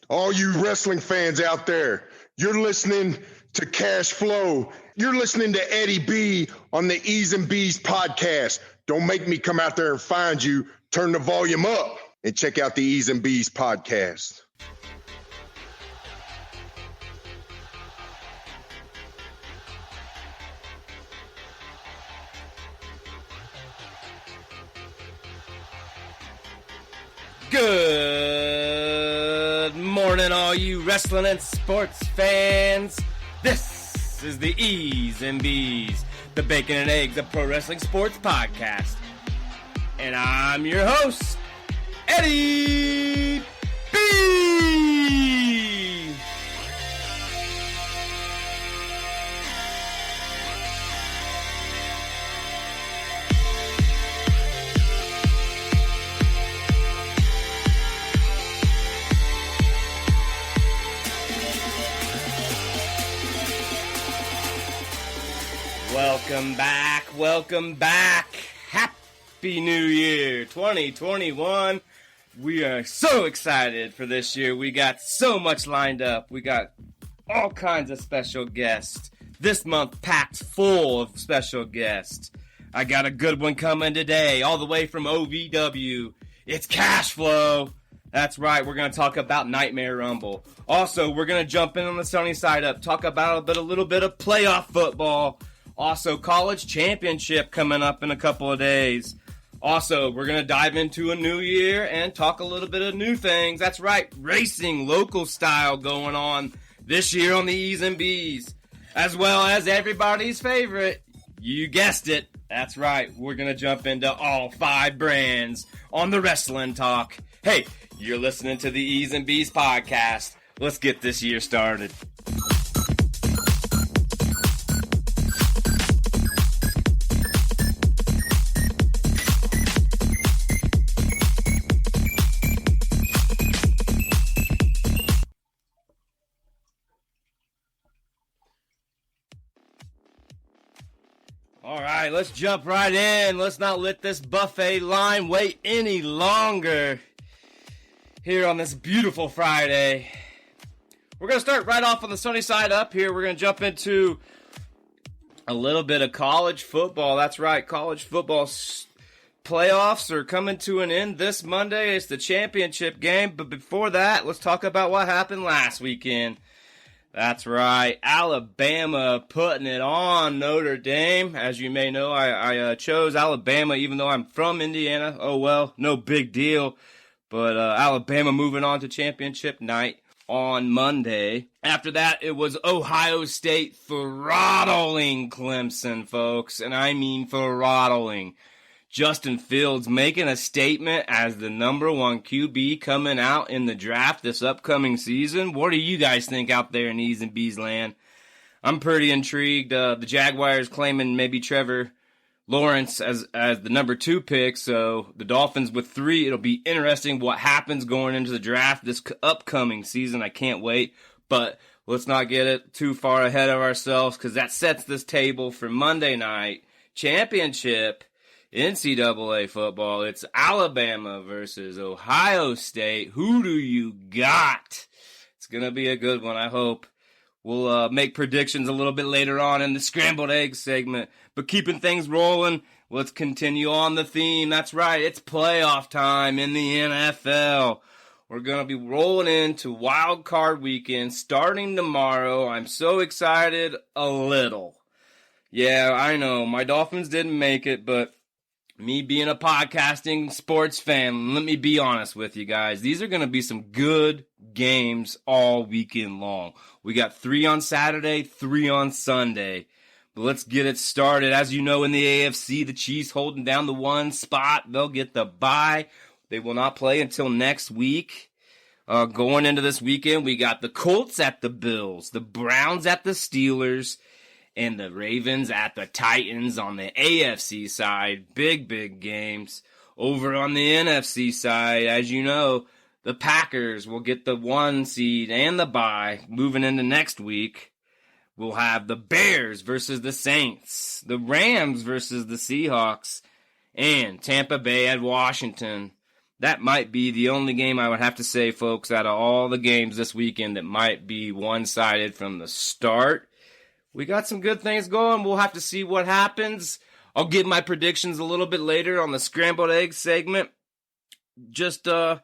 All you wrestling fans out there, you're listening to Cash Flow. You're listening to Eddie B on the E's and B's podcast. Don't make me come out there and find you. Turn the volume up and check out the E's and B's podcast. Good morning, all you wrestling and sports fans. This is the E's and B's, the Bacon and Eggs of Pro Wrestling Sports Podcast. And I'm your host, Eddie B. Welcome back. Happy New Year 2021. We are so excited for this year. We got so much lined up. We got all kinds of special guests. This month packed full of special guests. I got a good one coming today, all the way from OVW. It's Cash Flow. That's right, we're going to talk about Nightmare Rumble. Also, we're going to jump in on the sunny side up, talk about a little bit of playoff football. Also, college championship coming up in a couple of days. Also, we're going to dive into a new year and talk a little bit of new things. That's right, racing, local style going on this year on the E's and B's. As well as everybody's favorite, you guessed it, that's right, we're going to jump into all 5 brands on the Wrestling Talk. Hey, you're listening to the E's and B's podcast. Let's get this year started. All right, let's jump right in. Let's not let this buffet line wait any longer here on this beautiful Friday. We're going to start right off on the sunny side up here. We're going to jump into a little bit of college football. That's right, college football playoffs are coming to an end this Monday. It's the championship game. But before that, let's talk about what happened last weekend. That's right, Alabama putting it on Notre Dame. As you may know, I chose Alabama even though I'm from Indiana. Oh well, no big deal. But Alabama moving on to championship night on Monday. After that, it was Ohio State throttling Clemson, folks. And I mean throttling. Justin Fields making a statement as the number 1 QB coming out in the draft this upcoming season. What do you guys think out there in E's and B's land? I'm pretty intrigued. The Jaguars claiming maybe Trevor Lawrence as the number 2 pick, so the Dolphins with 3. It'll be interesting what happens going into the draft this upcoming season. I can't wait, but let's not get it too far ahead of ourselves because that sets this table for Monday night championship NCAA football. It's Alabama versus Ohio State. Who do you got? It's going to be a good one, I hope. We'll make predictions a little bit later on in the Scrambled Eggs segment. But keeping things rolling, let's continue on the theme. That's right, it's playoff time in the NFL. We're going to be rolling into Wild Card Weekend starting tomorrow. I'm so excited, a little. Yeah, I know, my Dolphins didn't make it, but me being a podcasting sports fan, let me be honest with you guys. These are going to be some good games all weekend long. We got 3 on Saturday, 3 on Sunday. But let's get it started. As you know, in the AFC, the Chiefs holding down the 1 spot. They'll get the bye. They will not play until next week. Going into this weekend, we got the Colts at the Bills, the Browns at the Steelers, and the Ravens at the Titans on the AFC side. Big games. Over on the NFC side, as you know, the Packers will get the 1 seed and the bye. Moving into next week, we'll have the Bears versus the Saints, the Rams versus the Seahawks, and Tampa Bay at Washington. That might be the only game I would have to say, folks, out of all the games this weekend that might be one-sided from the start. We got some good things going. We'll have to see what happens. I'll give my predictions a little bit later on the scrambled egg segment. Just a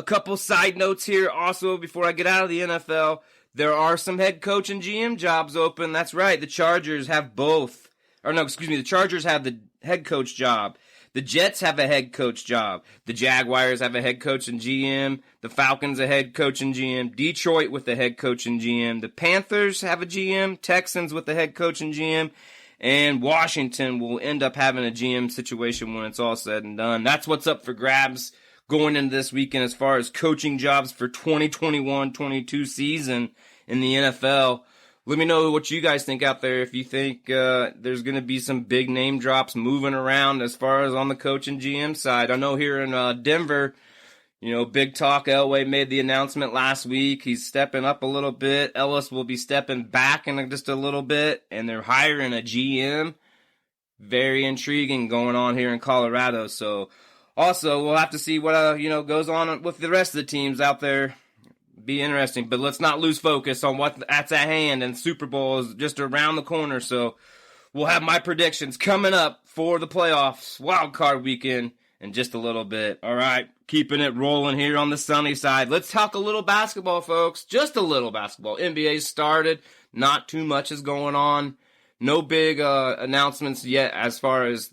couple side notes here also before I get out of the NFL. There are some head coach and GM jobs open. That's right. The Chargers have both. The Chargers have the head coach job. The Jets have a head coach job. The Jaguars have a head coach and GM. The Falcons a head coach and GM. Detroit with a head coach and GM. The Panthers have a GM. Texans with a head coach and GM. And Washington will end up having a GM situation when it's all said and done. That's what's up for grabs going into this weekend as far as coaching jobs for 2021-22 season in the NFL. Let me know what you guys think out there. If you think there's going to be some big name drops moving around as far as on the coach and GM side. I know here in Denver, big talk. Elway made the announcement last week. He's stepping up a little bit. Ellis will be stepping back in just a little bit, and they're hiring a GM. Very intriguing going on here in Colorado. So also we'll have to see what goes on with the rest of the teams out there. Be interesting, but let's not lose focus on what's at hand, and Super Bowl is just around the corner, so we'll have my predictions coming up for the playoffs, wild card weekend, in just a little bit. All right, keeping it rolling here on the sunny side. Let's talk a little basketball, folks, just a little basketball. NBA started, not too much is going on, no big announcements yet as far as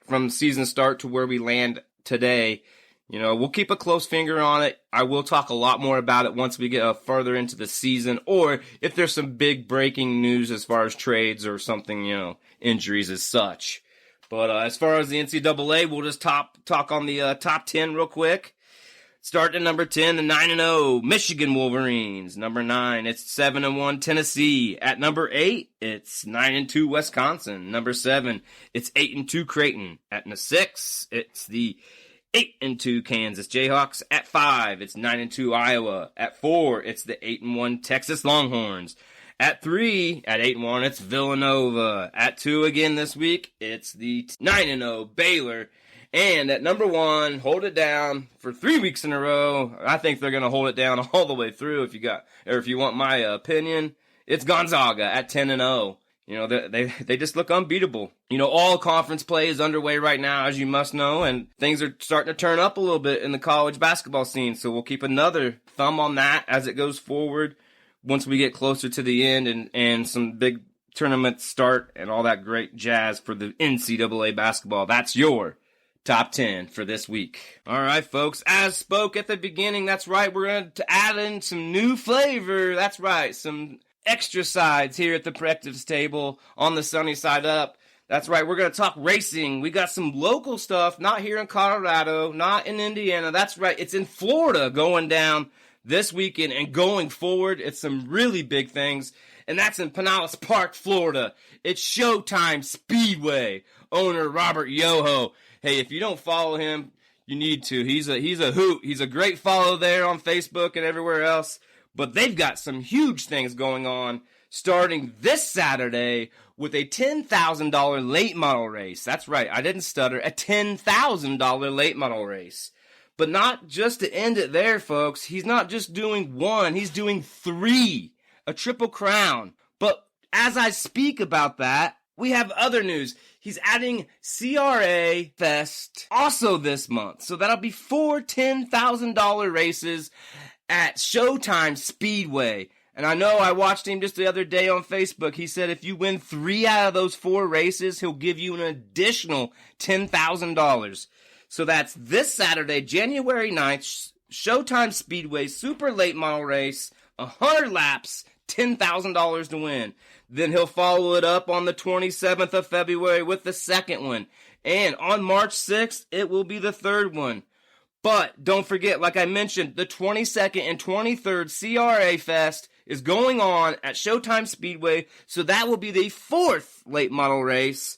from season start to where we land today. We'll keep a close finger on it. I will talk a lot more about it once we get further into the season, or if there's some big breaking news as far as trades or something, injuries as such. But as far as the NCAA, we'll just talk on the top 10 real quick. Starting at number 10, the 9-0 Michigan Wolverines. Number 9, it's 7-1 Tennessee. At number 8, it's 9-2 Wisconsin. Number 7, it's 8-2 Creighton. At number 6, it's the 8-2 Kansas Jayhawks. At 5, it's 9-2 Iowa. At 4, it's the 8-1 Texas Longhorns. At 3, at 8-1, it's Villanova. At 2 again this week, it's the 9-0 Baylor. And at number 1, hold it down for 3 weeks in a row. I think they're going to hold it down all the way through if you want my opinion. It's Gonzaga at 10-0. They just look unbeatable. All conference play is underway right now, as you must know, and things are starting to turn up a little bit in the college basketball scene. So we'll keep another thumb on that as it goes forward once we get closer to the end and some big tournaments start and all that great jazz for the NCAA basketball. That's your top 10 for this week. All right, folks, as spoke at the beginning, that's right, we're going to add in some new flavor. That's right, some extra sides here at the breakfast table on the sunny side up. That's right, we're going to talk racing. We got some local stuff, not here in Colorado, not in Indiana. That's right, it's in Florida going down this weekend and going forward. It's some really big things, and that's in Pinellas Park, Florida. It's Showtime Speedway. Owner Robert Yoho. Hey, if you don't follow him, you need to. He's a hoot. He's a great follow there on Facebook and everywhere else. But they've got some huge things going on starting this Saturday with a $10,000 late model race. That's right, I didn't stutter. A $10,000 late model race. But not just to end it there, folks. He's not just doing one, he's doing 3. A triple crown. But as I speak about that, we have other news. He's adding CRA Fest also this month. So that'll be 4 $10,000 races at Showtime Speedway. And I know I watched him just the other day on Facebook. He said if you win 3 out of those 4 races, he'll give you an additional $10,000. So that's this Saturday, January 9th, Showtime Speedway Super Late Model Race, 100 laps, $10,000 to win. Then he'll follow it up on the 27th of February with the second one. And on March 6th, it will be the third one. But don't forget, like I mentioned, the 22nd and 23rd CRA Fest is going on at Showtime Speedway. So that will be the 4th late model race.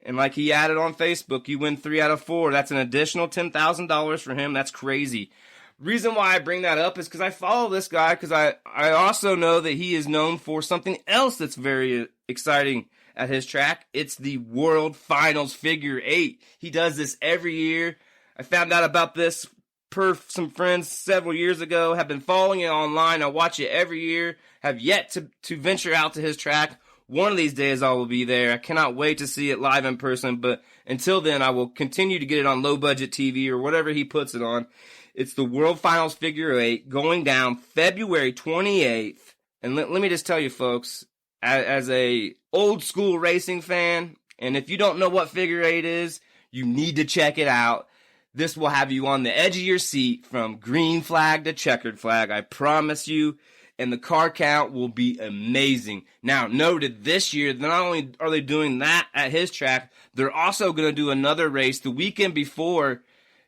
And like he added on Facebook, you win 3 out of 4. That's an additional $10,000 for him. That's crazy. Reason why I bring that up is because I follow this guy because I also know that he is known for something else that's very exciting at his track. It's the World Finals Figure 8. He does this every year. I found out about this per some friends several years ago, have been following it online. I watch it every year, have yet to venture out to his track. One of these days I will be there. I cannot wait to see it live in person, but until then I will continue to get it on low budget TV or whatever he puts it on. It's the World Finals Figure 8 going down February 28th. And let me just tell you folks, as a old school racing fan, and if you don't know what Figure 8 is, you need to check it out. This will have you on the edge of your seat from green flag to checkered flag, I promise you. And the car count will be amazing. Now, noted this year, not only are they doing that at his track, they're also going to do another race the weekend before.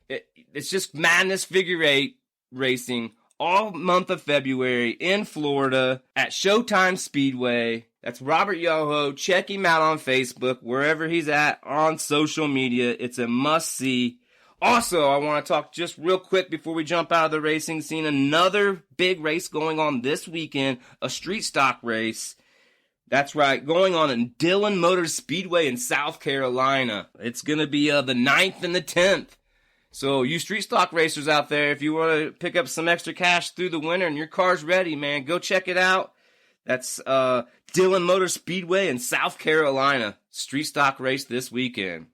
It's just madness figure 8 racing all month of February in Florida at Showtime Speedway. That's Robert Yoho. Check him out on Facebook, wherever he's at on social media. It's a must-see. Also, I want to talk just real quick before we jump out of the racing scene. Another big race going on this weekend, a street stock race. That's right, going on in Dillon Motor Speedway in South Carolina. It's going to be the 9th and the 10th. So you street stock racers out there, if you want to pick up some extra cash through the winter and your car's ready, man, go check it out. That's Dillon Motor Speedway in South Carolina. Street stock race this weekend.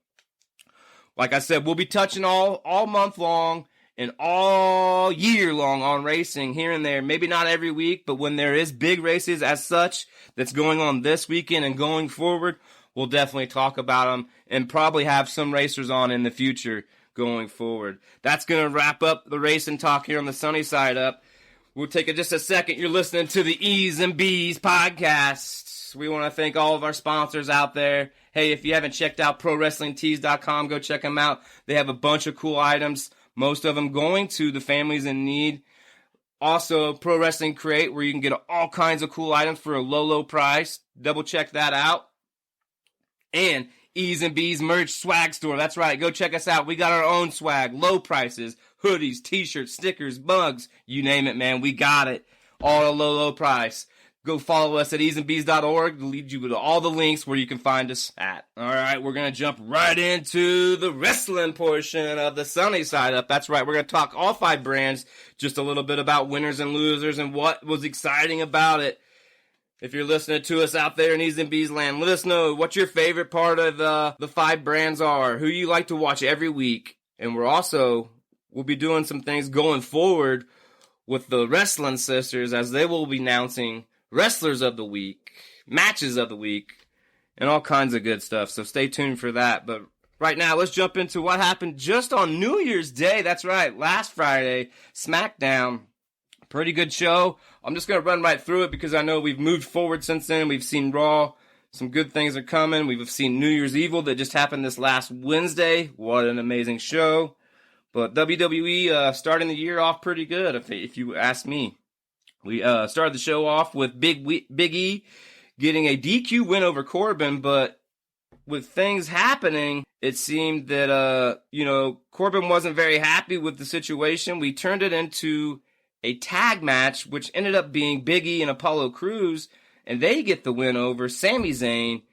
Like I said, we'll be touching all month long and all year long on racing here and there. Maybe not every week, but when there is big races as such that's going on this weekend and going forward, we'll definitely talk about them and probably have some racers on in the future going forward. That's going to wrap up the racing talk here on the Sunny Side Up. We'll take just a second. You're listening to the E's and B's podcast. We want to thank all of our sponsors out there. Hey, if you haven't checked out ProWrestlingTees.com, go check them out. They have a bunch of cool items, most of them going to the families in need. Also, Pro Wrestling Crate, where you can get all kinds of cool items for a low, low price. Double check that out. And E's and B's merch swag store. That's right. Go check us out. We got our own swag, low prices, hoodies, t-shirts, stickers, mugs. You name it, man. We got it. All at a low, low price. Go follow us at easeandbees.org to lead you to all the links where you can find us at. All right, we're going to jump right into the wrestling portion of the Sunny Side Up. That's right, we're going to talk all 5 brands, just a little bit about winners and losers and what was exciting about it. If you're listening to us out there in E's and B's land, let us know what your favorite part of the 5 brands are, who you like to watch every week. And we'll be doing some things going forward with the Wrestling Sisters as they will be announcing Wrestlers of the Week, Matches of the Week, and all kinds of good stuff. So stay tuned for that. But right now, let's jump into what happened just on New Year's Day. That's right, last Friday, SmackDown. Pretty good show. I'm just going to run right through it because I know we've moved forward since then. We've seen Raw. Some good things are coming. We've seen New Year's Evil that just happened this last Wednesday. What an amazing show. But WWE starting the year off pretty good, if you ask me. We started the show off with Big E getting a DQ win over Corbin, but with things happening, it seemed that, Corbin wasn't very happy with the situation. We turned it into a tag match, which ended up being Big E and Apollo Crews, and they get the win over Sami Zayn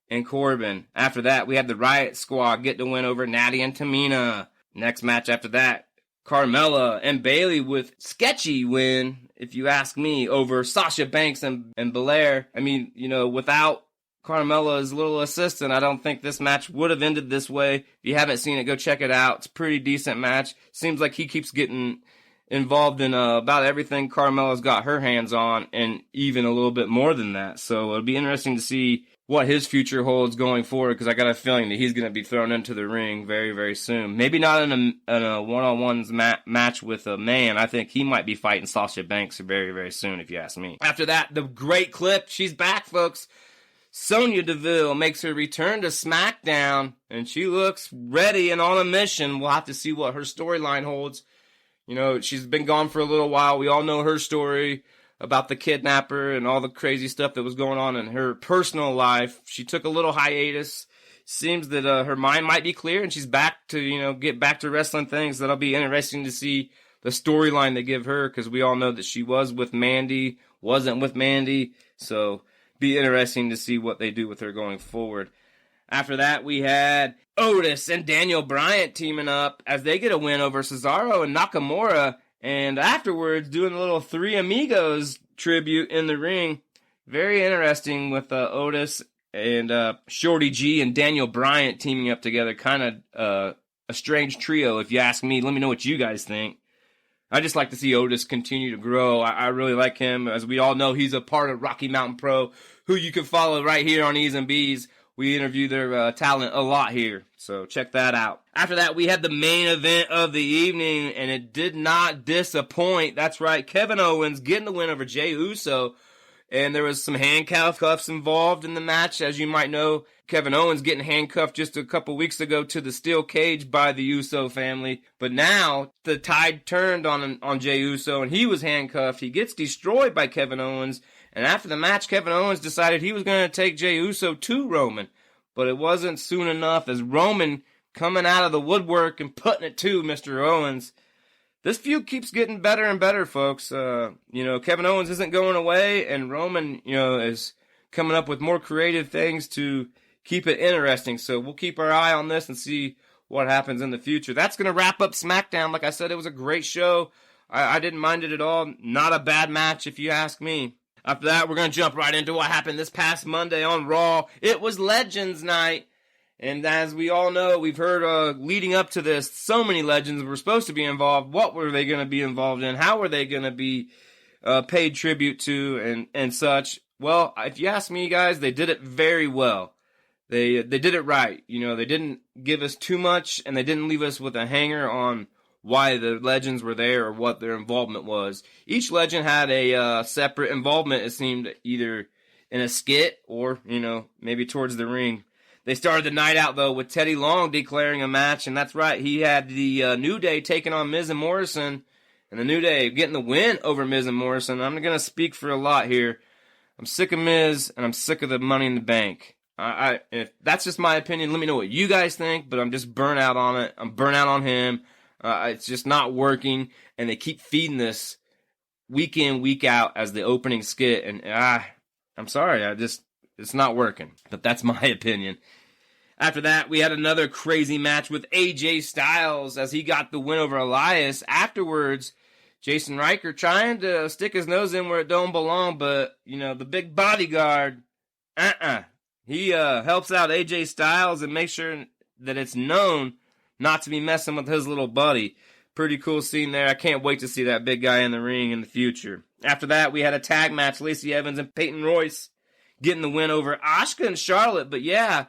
and Corbin. After that, we had the Riot Squad get the win over Natty and Tamina. Next match after that, Carmella and Bayley with sketchy win, if you ask me, over Sasha Banks and Belair. I mean, without Carmella's little assistant, I don't think this match would have ended this way. If you haven't seen it, go check it out. It's a pretty decent match. Seems like he keeps getting involved in about everything Carmella's got her hands on, and even a little bit more than that. So it'll be interesting to see what his future holds going forward, because I got a feeling that he's going to be thrown into the ring very, very soon. Maybe not in a one-on-ones match with a man. I think he might be fighting Sasha Banks very, very soon, if you ask me. After that, the great clip. She's back, folks. Sonya Deville makes her return to SmackDown, and she looks ready and on a mission. We'll have to see what her storyline holds. She's been gone for a little while. We all know her story about the kidnapper and all the crazy stuff that was going on in her personal life. She took a little hiatus. Seems that her mind might be clear, and she's back to, get back to wrestling things. That'll be interesting to see the storyline they give her, because we all know that she was with Mandy, wasn't with Mandy. So be interesting to see what they do with her going forward. After that, we had Otis and Daniel Bryan teaming up as they get a win over Cesaro and Nakamura. And afterwards, doing a little Three Amigos tribute in the ring. Very interesting with Otis and Shorty G and Daniel Bryan teaming up together. Kind of a strange trio, if you ask me. Let me know what you guys think. I just like to see Otis continue to grow. I really like him. As we all know, he's a part of Rocky Mountain Pro, who you can follow right here on E's and B's. We interview their talent a lot here, so check that out. After that, we had the main event of the evening, and it did not disappoint. That's right, Kevin Owens getting the win over Jey Uso, and there was some handcuffs involved in the match. As you might know, Kevin Owens getting handcuffed just a couple weeks ago to the steel cage by the Uso family, but now the tide turned on Jey Uso, and he was handcuffed. He gets destroyed by Kevin Owens. And after the match, Kevin Owens decided he was going to take Jey Uso to Roman. But it wasn't soon enough as Roman coming out of the woodwork and putting it to Mr. Owens. This feud keeps getting better and better, folks. Kevin Owens isn't going away, and Roman, is coming up with more creative things to keep it interesting. So we'll keep our eye on this and see what happens in the future. That's going to wrap up SmackDown. Like I said, it was a great show. I didn't mind it at all. Not a bad match, if you ask me. After that, we're going to jump right into what happened this past Monday on Raw. It was Legends Night. And as we all know, we've heard leading up to this, so many legends were supposed to be involved. What were they going to be involved in? How were they going to be paid tribute to and such? Well, if you ask me, guys, they did it very well. They did it right. They didn't give us too much, and they didn't leave us with a hanger on why the legends were there or what their involvement was. Each legend had a separate involvement, it seemed, either in a skit or, maybe towards the ring. They started the night out, though, with Teddy Long declaring a match, and that's right, he had the New Day taking on Miz and Morrison, and the New Day getting the win over Miz and Morrison. I'm going to speak for a lot here. I'm sick of Miz, and I'm sick of the Money in the Bank. If that's just my opinion, let me know what you guys think, but I'm just burnt out on it. I'm burnt out on him. It's just not working, and they keep feeding this week in, week out as the opening skit, and I'm sorry, it's not working, but that's my opinion. After that, we had another crazy match with AJ Styles as he got the win over Elias. Afterwards, Jason Riker trying to stick his nose in where it don't belong, but, the big bodyguard, he helps out AJ Styles and makes sure that it's known not to be messing with his little buddy. Pretty cool scene there. I can't wait to see that big guy in the ring in the future. After that, we had a tag match. Lacey Evans and Peyton Royce getting the win over Asuka and Charlotte. But yeah,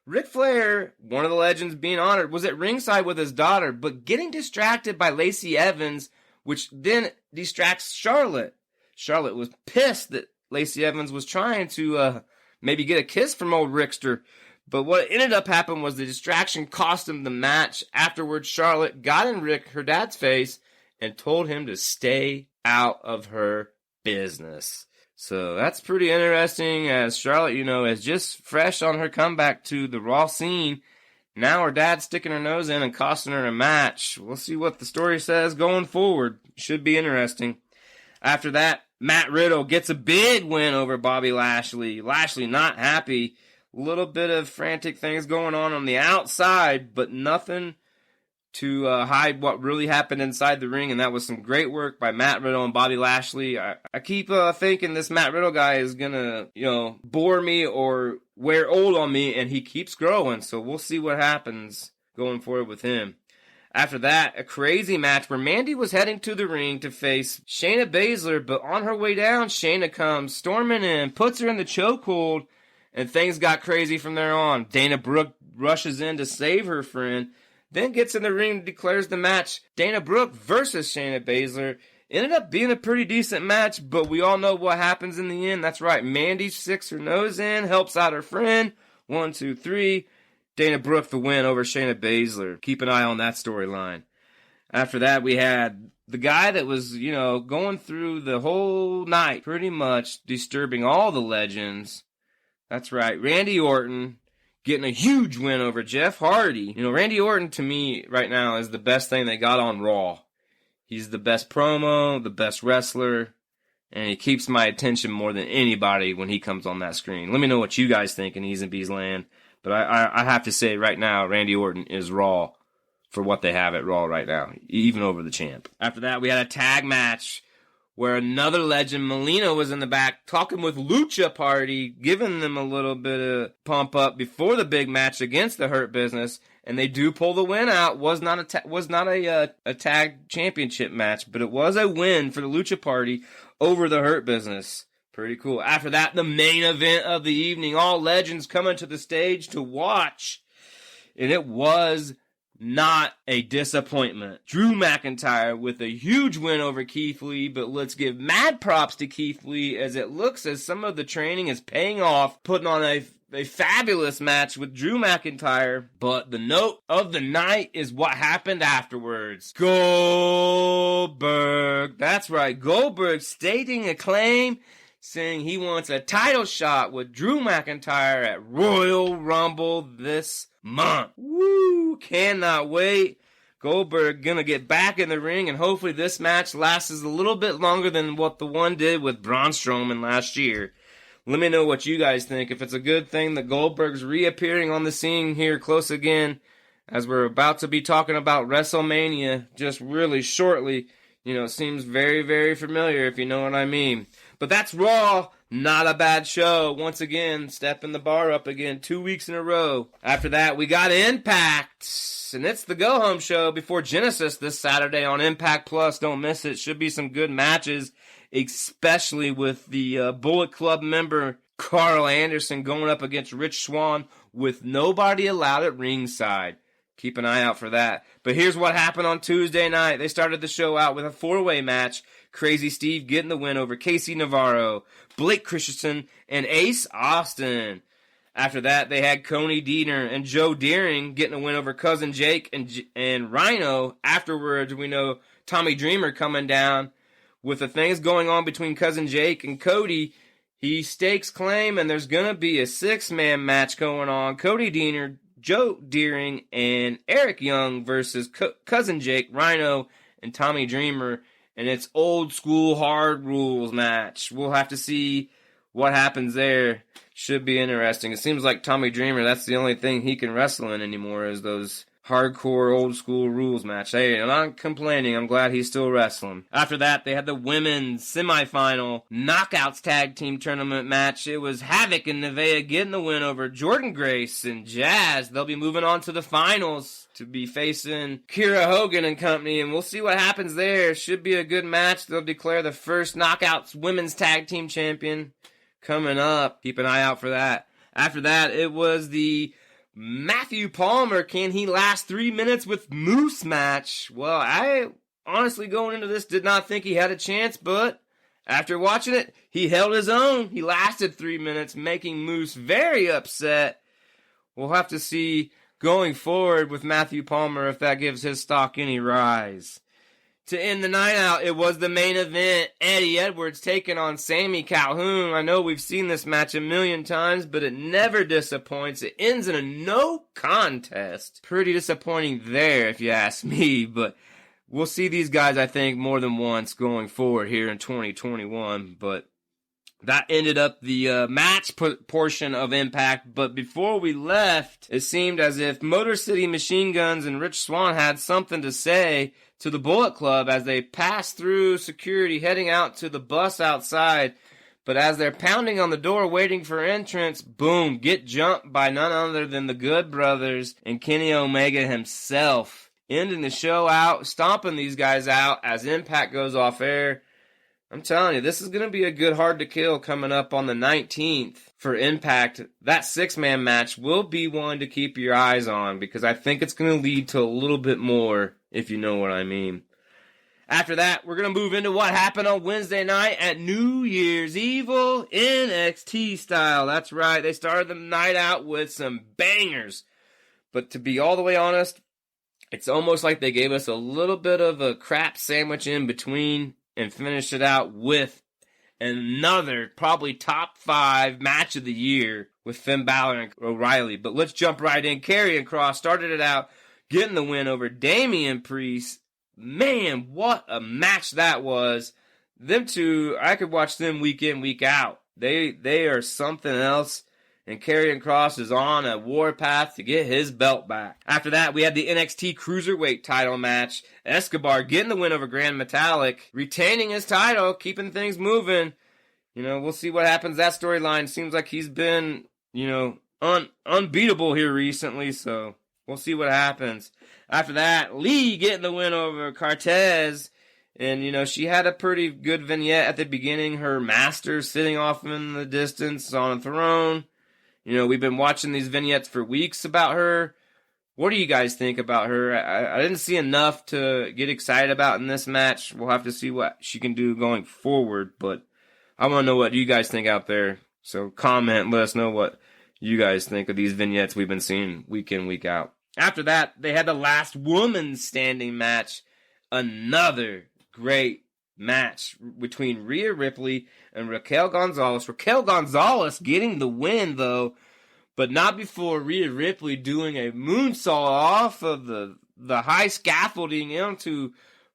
Ric Flair, one of the legends being honored, was at ringside with his daughter, but getting distracted by Lacey Evans, which then distracts Charlotte. Charlotte was pissed that Lacey Evans was trying to maybe get a kiss from old Rickster. But what ended up happening was the distraction cost him the match. Afterwards, Charlotte got in Rick, her dad's face, and told him to stay out of her business. So that's pretty interesting, as Charlotte, is just fresh on her comeback to the Raw scene. Now her dad's sticking her nose in and costing her a match. We'll see what the story says going forward. Should be interesting. After that, Matt Riddle gets a big win over Bobby Lashley. Lashley not happy. Little bit of frantic things going on the outside, but nothing to hide what really happened inside the ring, and that was some great work by Matt Riddle and Bobby Lashley. I keep thinking this Matt Riddle guy is gonna, bore me or wear old on me, and he keeps growing, so we'll see what happens going forward with him. After that, a crazy match where Mandy was heading to the ring to face Shayna Baszler, but on her way down, Shayna comes storming in, puts her in the chokehold, and things got crazy from there on. Dana Brooke rushes in to save her friend, then gets in the ring and declares the match Dana Brooke versus Shayna Baszler. Ended up being a pretty decent match, but we all know what happens in the end. That's right, Mandy sticks her nose in, helps out her friend. 1, 2, 3. Dana Brooke the win over Shayna Baszler. Keep an eye on that storyline. After that, we had the guy that was, going through the whole night, pretty much disturbing all the legends. That's right, Randy Orton getting a huge win over Jeff Hardy. Randy Orton, to me, right now, is the best thing they got on Raw. He's the best promo, the best wrestler, and he keeps my attention more than anybody when he comes on that screen. Let me know what you guys think in E's and B's land. But I have to say right now, Randy Orton is Raw for what they have at Raw right now, even over the champ. After that, we had a tag match where another legend, Melina, was in the back talking with Lucha Party, giving them a little bit of pump up before the big match against the Hurt Business, and they do pull the win out. Was not a tag championship match, but it was a win for the Lucha Party over the Hurt Business. Pretty cool. After that, the main event of the evening, all legends coming to the stage to watch, and it was not a disappointment. Drew McIntyre with a huge win over Keith Lee, but let's give mad props to Keith Lee as it looks as some of the training is paying off, putting on a fabulous match with Drew McIntyre. But the note of the night is what happened afterwards. Goldberg. That's right. Goldberg stating a claim saying he wants a title shot with Drew McIntyre at Royal Rumble this month. Woo! Cannot wait. Goldberg gonna get back in the ring, and hopefully this match lasts a little bit longer than what the one did with Braun Strowman last year. Let me know what you guys think. If it's a good thing that Goldberg's reappearing on the scene here close again, as we're about to be talking about WrestleMania just really shortly. You know, it seems very, very familiar, if you know what I mean. But that's Raw. Not a bad show. Once again, stepping the bar up again 2 weeks in a row. After that, we got Impact. And it's the go-home show before Genesis this Saturday on Impact Plus. Don't miss it. Should be some good matches, especially with the Bullet Club member Carl Anderson going up against Rich Swann with nobody allowed at ringside. Keep an eye out for that. But here's what happened on Tuesday night. They started the show out with a four-way match. Crazy Steve getting the win over Casey Navarro, Blake Christensen, and Ace Austin. After that, they had Coney Diener and Joe Deering getting a win over Cousin Jake and Rhino. Afterwards, we know Tommy Dreamer coming down. With the things going on between Cousin Jake and Cody, he stakes claim, and there's going to be a six-man match going on. Cody Diener, Joe Deering, and Eric Young versus Cousin Jake, Rhino, and Tommy Dreamer. And it's old school hard rules match. We'll have to see what happens there. Should be interesting. It seems like Tommy Dreamer, that's the only thing he can wrestle in anymore is those hardcore old school rules match. Hey, I'm not complaining. I'm glad he's still wrestling. After that, they had the women's semifinal knockouts tag team tournament match. It was Havoc and Nevaeh getting the win over Jordan Grace and Jazz. They'll be moving on to the finals to be facing Kiera Hogan and company, and we'll see what happens there. Should be a good match. They'll declare the first knockouts women's tag team champion coming up. Keep an eye out for that. After that, it was the Matthew Palmer, can he last 3 minutes with Moose match? Well, I honestly going into this did not think he had a chance, but after watching it, he held his own. He lasted 3 minutes, making Moose very upset. We'll have to see going forward with Matthew Palmer if that gives his stock any rise. To end the night out, it was the main event. Eddie Edwards taking on Sami Calhoun. I know we've seen this match a million times, but it never disappoints. It ends in a no contest. Pretty disappointing there, if you ask me, but we'll see these guys, I think, more than once going forward here in 2021, but that ended up the match portion of Impact. But before we left, it seemed as if Motor City Machine Guns and Rich Swann had something to say to the Bullet Club as they passed through security heading out to the bus outside. But as they're pounding on the door waiting for entrance, boom, get jumped by none other than the Good Brothers and Kenny Omega himself. Ending the show out, stomping these guys out as Impact goes off air. I'm telling you, this is going to be a good hard to kill coming up on the 19th for Impact. That six-man match will be one to keep your eyes on because I think it's going to lead to a little bit more, if you know what I mean. After that, we're going to move into what happened on Wednesday night at New Year's Evil NXT style. That's right, they started the night out with some bangers. But to be all the way honest, it's almost like they gave us a little bit of a crap sandwich in between and finished it out with another probably top 5 match of the year with Finn Balor and O'Reilly. But let's jump right in. Karrion Kross started it out, getting the win over Damian Priest. Man, what a match that was. Them two, I could watch them week in, week out. They are something else. and Karrion Kross is on a warpath to get his belt back. After that, we had the NXT Cruiserweight title match. Escobar getting the win over Grand Metalik, retaining his title, keeping things moving. We'll see what happens. That storyline seems like he's been, unbeatable here recently, so we'll see what happens. After that, Lee getting the win over Cortez. And, she had a pretty good vignette at the beginning. Her master sitting off in the distance on a throne. We've been watching these vignettes for weeks about her. What do you guys think about her? I didn't see enough to get excited about in this match. We'll have to see what she can do going forward. But I want to know what you guys think out there. So comment, let us know what you guys think of these vignettes we've been seeing week in, week out. After that, they had the last woman standing match. Another great match between Rhea Ripley and Raquel Gonzalez. Raquel Gonzalez getting the win, though, but not before Rhea Ripley doing a moonsault off of the high scaffolding into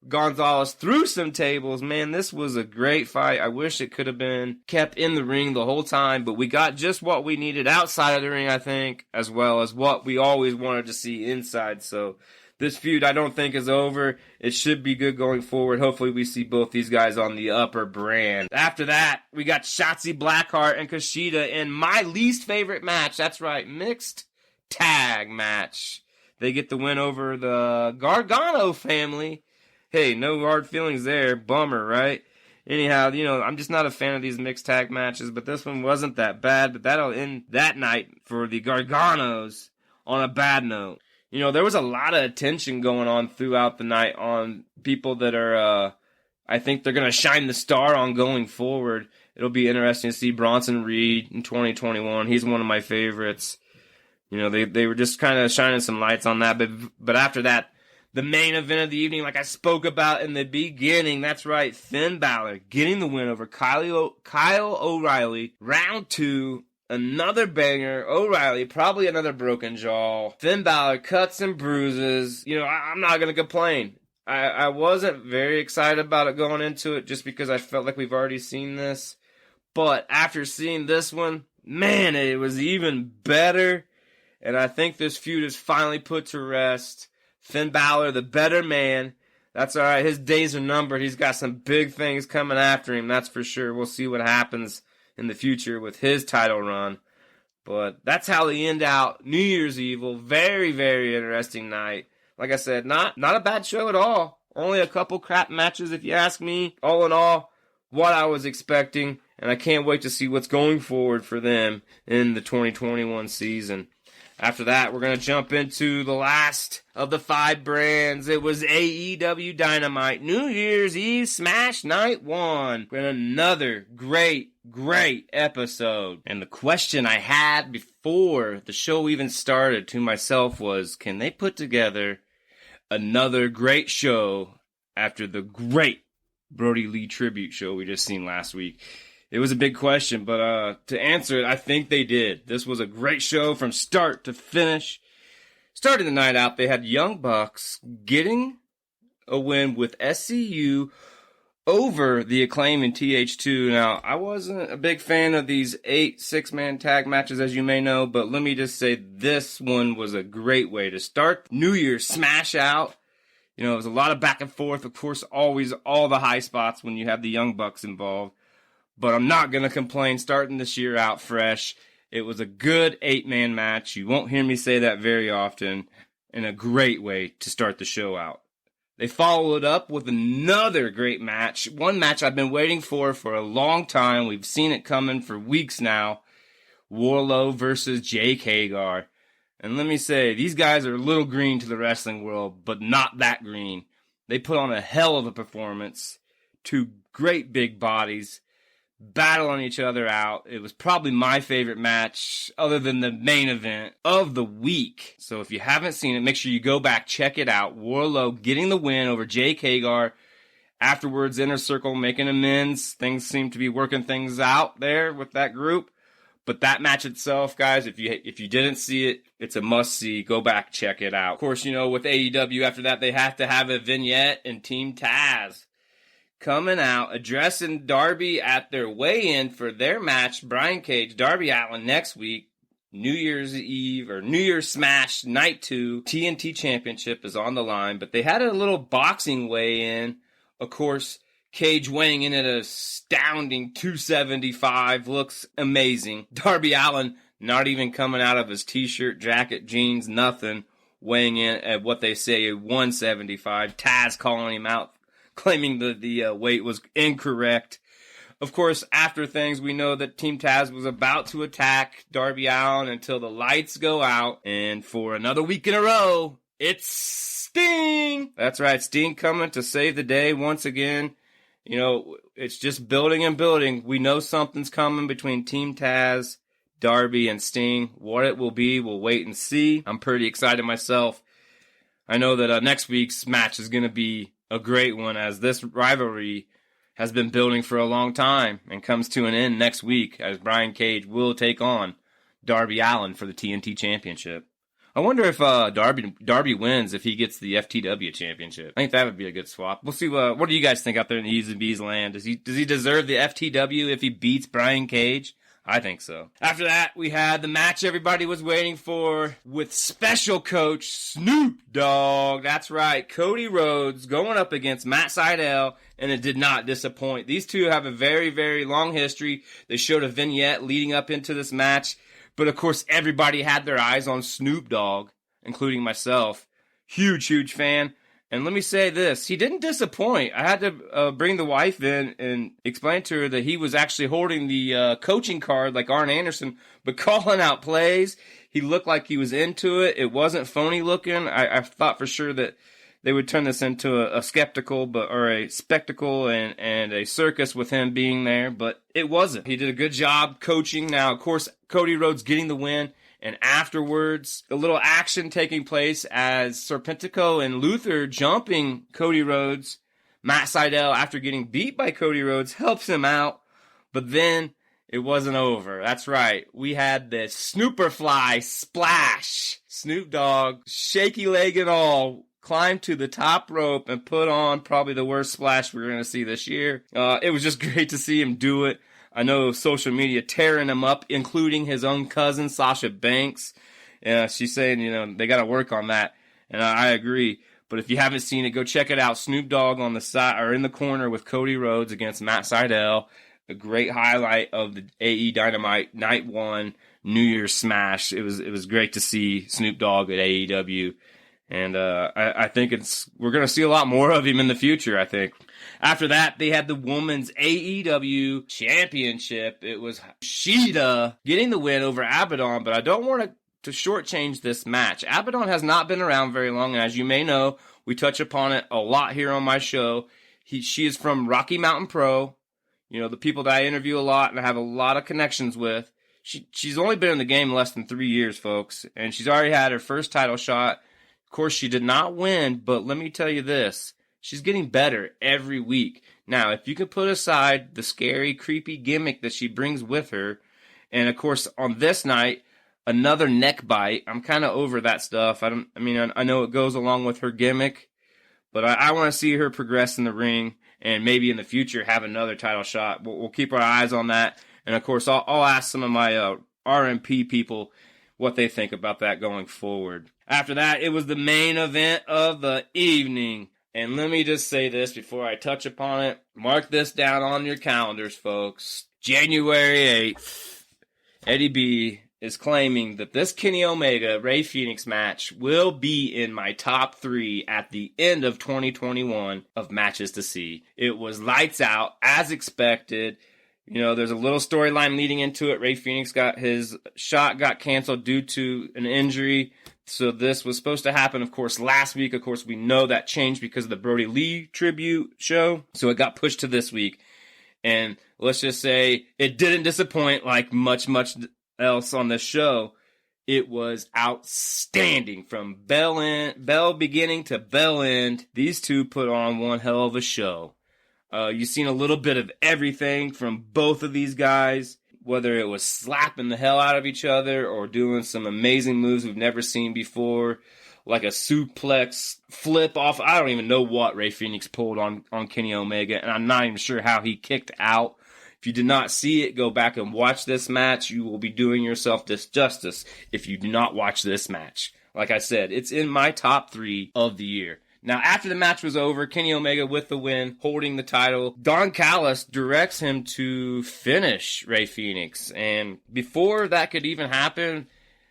Gonzalez through some tables. Man, this was a great fight. I wish it could have been kept in the ring the whole time, but we got just what we needed outside of the ring, I think, as well as what we always wanted to see inside. So this feud, I don't think, is over. It should be good going forward. Hopefully we see both these guys on the upper brand. After that, we got Shotzi Blackheart and Kushida in my least favorite match. That's right, mixed tag match. They get the win over the Gargano family. Hey, no hard feelings there. Bummer, right? Anyhow, I'm just not a fan of these mixed tag matches, but this one wasn't that bad. But that'll end that night for the Garganos on a bad note. There was a lot of attention going on throughout the night on people that are, I think they're going to shine the star on going forward. It'll be interesting to see Bronson Reed in 2021. He's one of my favorites. They were just kind of shining some lights on that. But after that, the main event of the evening, like I spoke about in the beginning, that's right, Finn Balor getting the win over Kyle O'Reilly. Round 2. Another banger. O'Reilly, probably another broken jaw. Finn Balor, cuts and bruises. I'm not going to complain. I wasn't very excited about it going into it just because I felt like we've already seen this. But after seeing this one, man, it was even better. And I think this feud is finally put to rest. Finn Balor, the better man. That's all right. His days are numbered. He's got some big things coming after him, that's for sure. We'll see what happens in the future with his title run. But that's how they end out New Year's Eve. Very, very interesting night. Like I said, not a bad show at all. Only a couple crap matches, if you ask me. All in all, what I was expecting. And I can't wait to see what's going forward for them in the 2021 season. After that, we're going to jump into the last of the 5 brands. It was AEW Dynamite New Year's Eve Smash Night 1. And another great episode. And the question I had before the show even started to myself was, can they put together another great show after the great Brody Lee tribute show we just seen last week? It was a big question, but to answer it, I think they did. This was a great show from start to finish. Starting the night out, they had Young Bucks getting a win with SCU over the Acclaim in TH2. Now, I wasn't a big fan of these 8 6-man tag matches, as you may know, but let me just say this one was a great way to start New Year's Smash Out. It was a lot of back and forth. Of course, always all the high spots when you have the Young Bucks involved. But I'm not going to complain starting this year out fresh. It was a good 8-man match. You won't hear me say that very often. And a great way to start the show out. They followed up with another great match. One match I've been waiting for a long time. We've seen it coming for weeks now. Wardlow versus Jake Hagar. And let me say, these guys are a little green to the wrestling world, but not that green. They put on a hell of a performance. 2 great big bodies. Battling each other out. It was probably my favorite match other than the main event of the week. So if you haven't seen it, make sure you go back, check it out. Wardlow getting the win over Jake Hagar. Afterwards, Inner Circle making amends. Things seem to be working things out there with that group. But that match itself, guys, if you didn't see it, it's a must-see. Go back, check it out. Of course, with AEW after that, they have to have a vignette and Team Taz coming out, addressing Darby at their weigh-in for their match, Brian Cage, Darby Allin next week. New Year's Eve or New Year's Smash Night 2 TNT Championship is on the line, but they had a little boxing weigh-in. Of course, Cage weighing in at an astounding 275, looks amazing. Darby Allin not even coming out of his t-shirt, jacket, jeans, nothing, weighing in at what they say 175. Taz calling him out, claiming that the weight was incorrect. Of course, after things, we know that Team Taz was about to attack Darby Allin until the lights go out. And for another week in a row, it's Sting! That's right, Sting coming to save the day once again. You know, it's just building and building. We know something's coming between Team Taz, Darby, and Sting. What it will be, we'll wait and see. I'm pretty excited myself. I know that next week's match is going to be a great one, as this rivalry has been building for a long time and comes to an end next week, as Brian Cage will take on Darby Allin for the TNT Championship. I wonder if Darby wins if he gets the FTW Championship. I think that would be a good swap. We'll see. What do you guys think out there in the E's and B's land? Does he deserve the FTW if he beats Brian Cage? I think so. After that, we had the match everybody was waiting for with special coach Snoop Dogg. That's right, Cody Rhodes going up against Matt Sydal, and it did not disappoint. These two have a very, very long history. They showed a vignette leading up into this match, but of course everybody had their eyes on Snoop Dogg, including myself. Huge fan. And let me say this, he didn't disappoint. I had to bring the wife in and explain to her that he was actually holding the coaching card like Arn Anderson, but calling out plays. He looked like he was into it. It wasn't phony looking. I thought for sure that they would turn this into a spectacle and a circus with him being there, but it wasn't. He did a good job coaching. Now, of course, Cody Rhodes getting the win. And afterwards, a little action taking place as Serpentico and Luther jumping Cody Rhodes. Matt Sydal, after getting beat by Cody Rhodes, helps him out. But then it wasn't over. That's right. We had the Snooperfly splash. Snoop Dogg, shaky leg and all, climbed to the top rope and put on probably the worst splash we're going to see this year. It was just great to see him do it. I know social media tearing him up, including his own cousin, Sasha Banks. She's saying, they got to work on that. And I agree. But if you haven't seen it, go check it out. Snoop Dogg on the side or in the corner with Cody Rhodes against Matt Sydal. A great highlight of the AE Dynamite Night 1 New Year's Smash. It was great to see Snoop Dogg at AEW. And I think we're going to see a lot more of him in the future, I think. After that, they had the Women's AEW Championship. It was Shida getting the win over Abaddon, but I don't want to shortchange this match. Abaddon has not been around very long, and as you may know, we touch upon it a lot here on my show. She is from Rocky Mountain Pro, the people that I interview a lot and I have a lot of connections with. She's only been in the game less than 3 years, folks, and she's already had her first title shot. Of course, she did not win, but let me tell you this. She's getting better every week. Now, if you could put aside the scary, creepy gimmick that she brings with her, and of course, on this night, another neck bite. I'm kind of over that stuff. I know it goes along with her gimmick, but I want to see her progress in the ring and maybe in the future have another title shot. We'll keep our eyes on that. And of course, I'll ask some of my RMP people what they think about that going forward. After that, it was the main event of the evening. And let me just say this before I touch upon it. Mark this down on your calendars, folks. January 8th, Eddie B is claiming that this Kenny Omega Rey Fenix match will be in my top 3 at the end of 2021 of matches to see. It was lights out, as expected. There's a little storyline leading into it. Rey Fenix his shot got canceled due to an injury. So this was supposed to happen, of course, last week. Of course, we know that changed because of the Brody Lee tribute show. So it got pushed to this week. And let's just say it didn't disappoint like much else on this show. It was outstanding from bell beginning to bell end. These two put on one hell of a show. You've seen a little bit of everything from both of these guys. Whether it was slapping the hell out of each other or doing some amazing moves we've never seen before, like a suplex flip off. I don't even know what Rey Fenix pulled on Kenny Omega, and I'm not even sure how he kicked out. If you did not see it, go back and watch this match. You will be doing yourself disjustice if you do not watch this match. Like I said, it's in my top 3 of the year. Now, after the match was over, Kenny Omega with the win, holding the title. Don Callis directs him to finish Rey Fenix. And before that could even happen,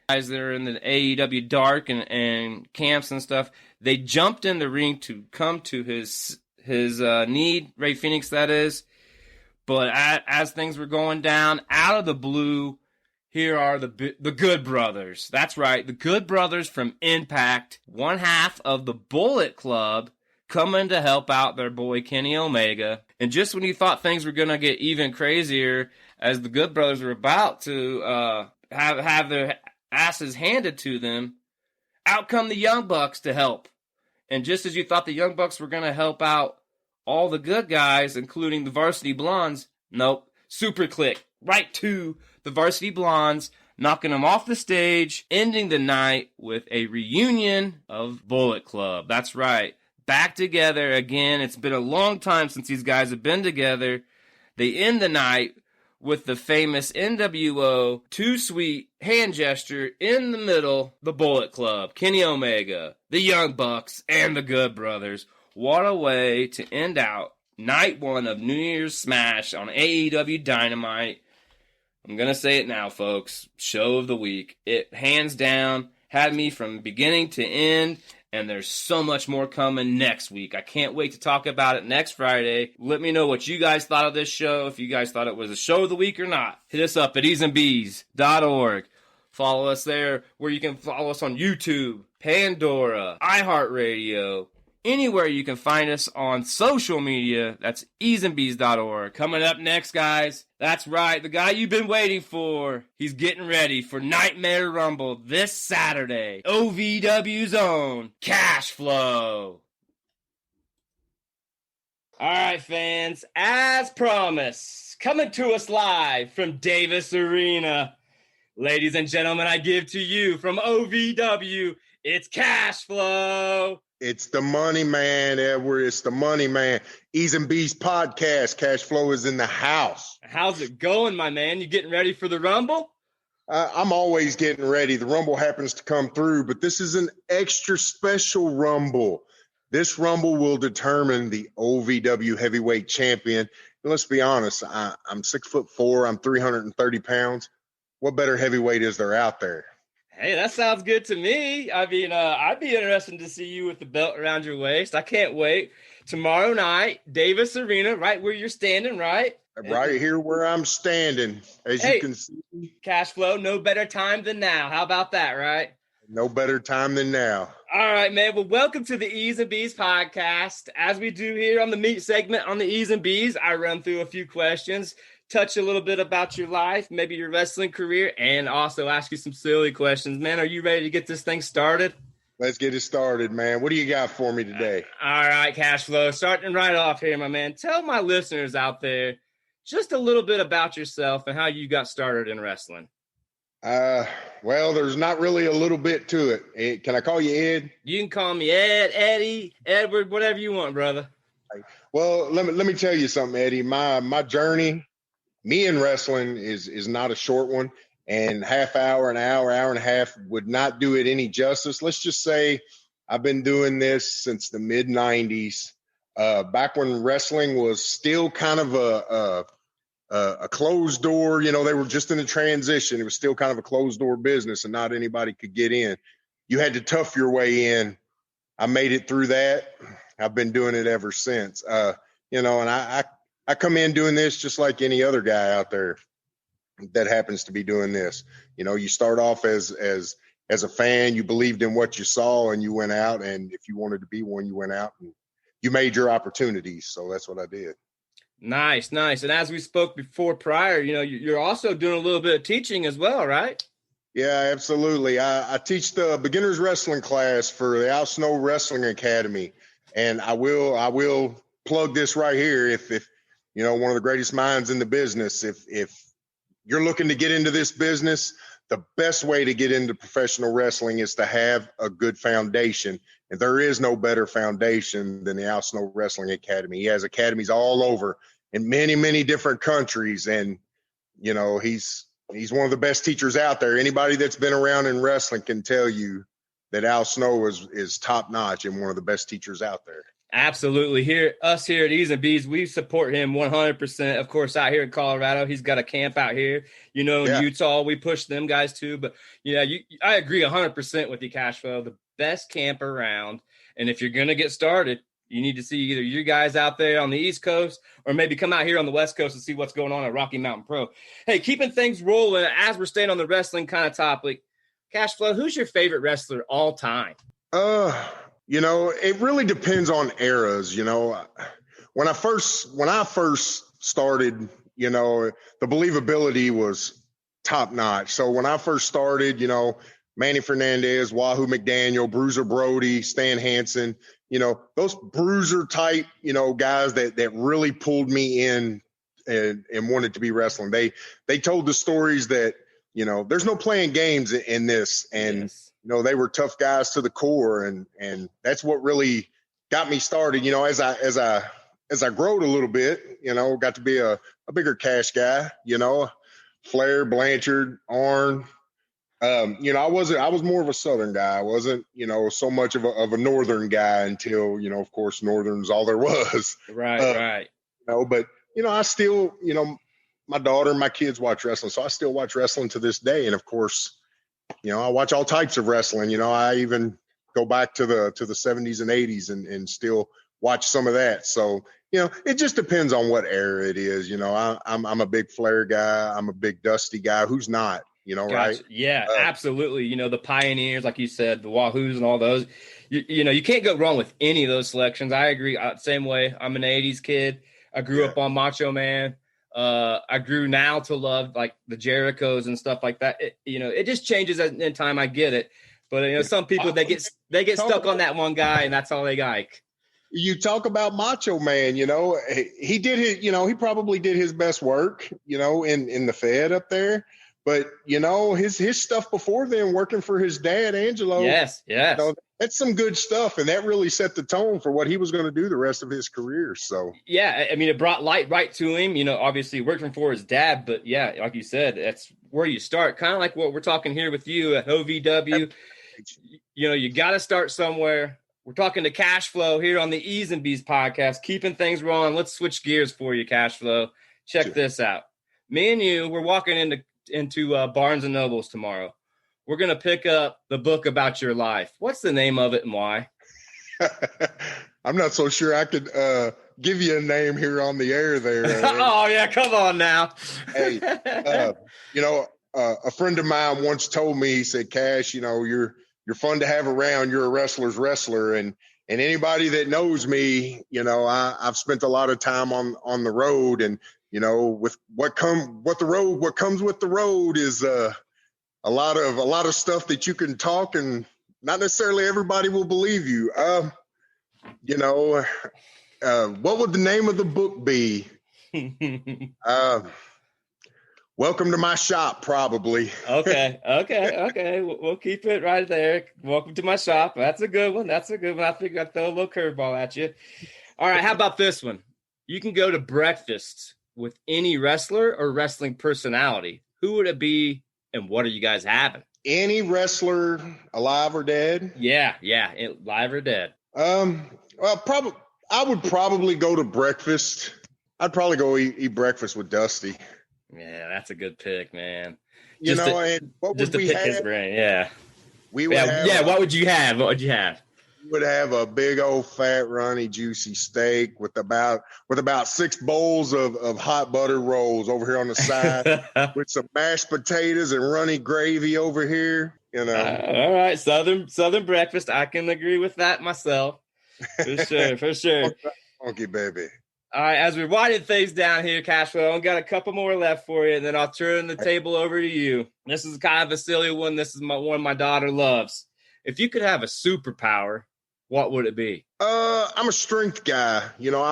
guys that are in the AEW Dark and camps and stuff, they jumped in the ring to come to his need, Rey Fenix that is. But as things were going down, out of the blue, here are the Good Brothers. That's right, the Good Brothers from Impact, one half of the Bullet Club, coming to help out their boy Kenny Omega. And just when you thought things were going to get even crazier, as the Good Brothers were about to have their asses handed to them, out come the Young Bucks to help. And just as you thought the Young Bucks were going to help out all the good guys, including the Varsity Blondes, nope, Super Click right to the Varsity Blondes, knocking them off the stage, ending the night with a reunion of Bullet Club. That's right, back together again. It's been a long time since these guys have been together. They end the night with the famous NWO Too Sweet hand gesture in the middle, the Bullet Club, Kenny Omega, the Young Bucks, and the Good Brothers. What a way to end out night 1 of New Year's Smash on AEW Dynamite. I'm going to say it now, folks. Show of the week. It hands down had me from beginning to end, and there's so much more coming next week. I can't wait to talk about it next Friday. Let me know what you guys thought of this show, if you guys thought it was a show of the week or not. Hit us up at easeandbees.org. Follow us there where you can follow us on YouTube, Pandora, iHeartRadio, anywhere you can find us on social media. That's easeandbees.org. Coming up next, guys, that's right, the guy you've been waiting for. He's getting ready for Nightmare Rumble this Saturday. OVW's own Cash Flow. All right, fans, as promised, coming to us live from Davis Arena. Ladies and gentlemen, I give to you from OVW, it's Cash Flow. It's the money man, Edward. It's the money man. Ease and Bees podcast. Cash Flow is in the house. How's it going, my man? You getting ready for the Rumble? I'm always getting ready. The Rumble happens to come through, but this is an extra special Rumble. This Rumble will determine the OVW heavyweight champion. And let's be honest, I'm 6'4". I'm 330 pounds. What better heavyweight is there out there? Hey, that sounds good to me. I mean, I'd be interested to see you with the belt around your waist. I can't wait. Tomorrow night, Davis Arena, right where you're standing, right? Right here where I'm standing, as you can see. Cash Flow, no better time than now. How about that, right? No better time than now. All right, man. Well, welcome to the Ease and Bees podcast. As we do here on the meat segment on the Ease and Bees, I run through a few questions, touch a little bit about your life, maybe your wrestling career, and also ask you some silly questions. Man, are you ready to get this thing started? Let's get it started, man. What do you got for me today? All right, Cash Flow. Starting right off here, my man. Tell my listeners out there just a little bit about yourself and how you got started in wrestling. Well, there's not really a little bit to it. Can I call you Ed? You can call me Ed, Eddie, Edward, whatever you want, brother. Well, let me tell you something, Eddie. My journey, me in wrestling is not a short one, and half hour, an hour, hour and a half would not do it any justice. Let's just say I've been doing this since the mid 90s, back when wrestling was still kind of a closed door. You know, they were just in a transition. It was still kind of a closed door business and not anybody could get in. You had to tough your way in. I made it through that. I've been doing it ever since. You know, and I come in doing this just like any other guy out there that happens to be doing this. You know, you start off as a fan, you believed in what you saw and you went out, and if you wanted to be one, you went out and you made your opportunities. So that's what I did. Nice. And as we spoke before prior, you know, you're also doing a little bit of teaching as well, right? Yeah, absolutely. I teach the beginners wrestling class for the Al Snow Wrestling Academy. And I will plug this right here. If you know, one of the greatest minds in the business, if you're looking to get into this business, the best way to get into professional wrestling is to have a good foundation. And there is no better foundation than the Al Snow Wrestling Academy. He has academies all over. many, many different countries. And, you know, he's one of the best teachers out there. Anybody that's been around in wrestling can tell you that Al Snow is top notch and one of the best teachers out there. Absolutely. Us here at E's and B's, we support him 100%. Of course, out here in Colorado, he's got a camp out here. You know, in Utah, we push them guys too. But, yeah, I agree 100% with you, Cashflow. The best camp around. And if you're going to get started, you need to see either you guys out there on the East Coast or maybe come out here on the West Coast and see what's going on at Rocky Mountain Pro. Hey, keeping things rolling, as we're staying on the wrestling kind of topic, Cashflow, who's your favorite wrestler all time? You know, it really depends on eras. You know, when I first started, you know, the believability was top notch. So when I first started, you know, Manny Fernandez, Wahoo McDaniel, Bruiser Brody, Stan Hansen, you know, those bruiser type, you know, guys that really pulled me in and wanted to be wrestling. They told the stories that, you know, there's no playing games in this. And, yes. You know, they were tough guys to the core. And that's what really got me started. You know, as I growed a little bit, you know, got to be a bigger cash guy, you know, Flair, Blanchard, Arn. You know, I was more of a Southern guy. I wasn't, you know, so much of a Northern guy until, you know, of course, Northern's all there was. Right. You know, but, you know, I still, you know, my daughter and my kids watch wrestling. So I still watch wrestling to this day. And of course, you know, I watch all types of wrestling. You know, I even go back to the 70s and 80s and still watch some of that. So, you know, it just depends on what era it is. You know, I'm a big Flair guy. I'm a big Dusty guy. Who's not? You know, gotcha. Right? Yeah, absolutely. You know, the pioneers, like you said, the Wahoos and all those. You know, you can't go wrong with any of those selections. I agree. Same way. I'm an 80s kid. I grew up on Macho Man. I grew now to love like the Jerichos and stuff like that. You know, it just changes in time. I get it. But, you know, some people, they get stuck on that one guy and that's all they like. You talk about Macho Man, you know, he did his, you know, he probably did his best work, you know, in the Fed up there. But, you know, his stuff before then, working for his dad, Angelo. Yes. You know, that's some good stuff. And that really set the tone for what he was going to do the rest of his career. So, yeah, I mean, it brought light right to him, you know, obviously working for his dad. But, yeah, like you said, that's where you start. Kind of like what we're talking here with you at OVW. You know, you got to start somewhere. We're talking to Cashflow here on the E's and B's podcast, keeping things rolling. Let's switch gears for you, Cashflow. Check this out. Me and you, we're walking into Barnes and Nobles tomorrow. We're going to pick up the book about your life. What's the name of it and why? I'm not so sure I could give you a name here on the air there. Oh, yeah. Come on now. Hey, you know, a friend of mine once told me, he said, Cash, you know, you're fun to have around. You're a wrestler's wrestler. And anybody that knows me, you know, I've spent a lot of time on the road, and, you know, with what comes with the road is a lot of stuff that you can talk and not necessarily everybody will believe you. You know, what would the name of the book be? Welcome to my shop, probably. Okay. We'll keep it right there. Welcome to my shop. That's a good one. I figured I'd throw a little curveball at you. All right. How about this one? You can go to breakfast with any wrestler or wrestling personality. Who would it be and what are you guys having? Any wrestler, alive or dead? Yeah. Live or dead. Well, I would probably go to breakfast. I'd probably go eat breakfast with Dusty. Yeah, that's a good pick, man. And what would we have? His brain, yeah. We would have. What would you have? We would have a big old fat, runny, juicy steak with about 6 bowls of hot butter rolls over here on the side, with some mashed potatoes and runny gravy over here. You know. All right, Southern breakfast. I can agree with that myself, for sure. Funky baby. All right, as we're winding things down here, Cashflow, I've got a couple more left for you, and then I'll turn the table over to you. This is kind of a silly one. This is one my daughter loves. If you could have a superpower, what would it be? I'm a strength guy. You know,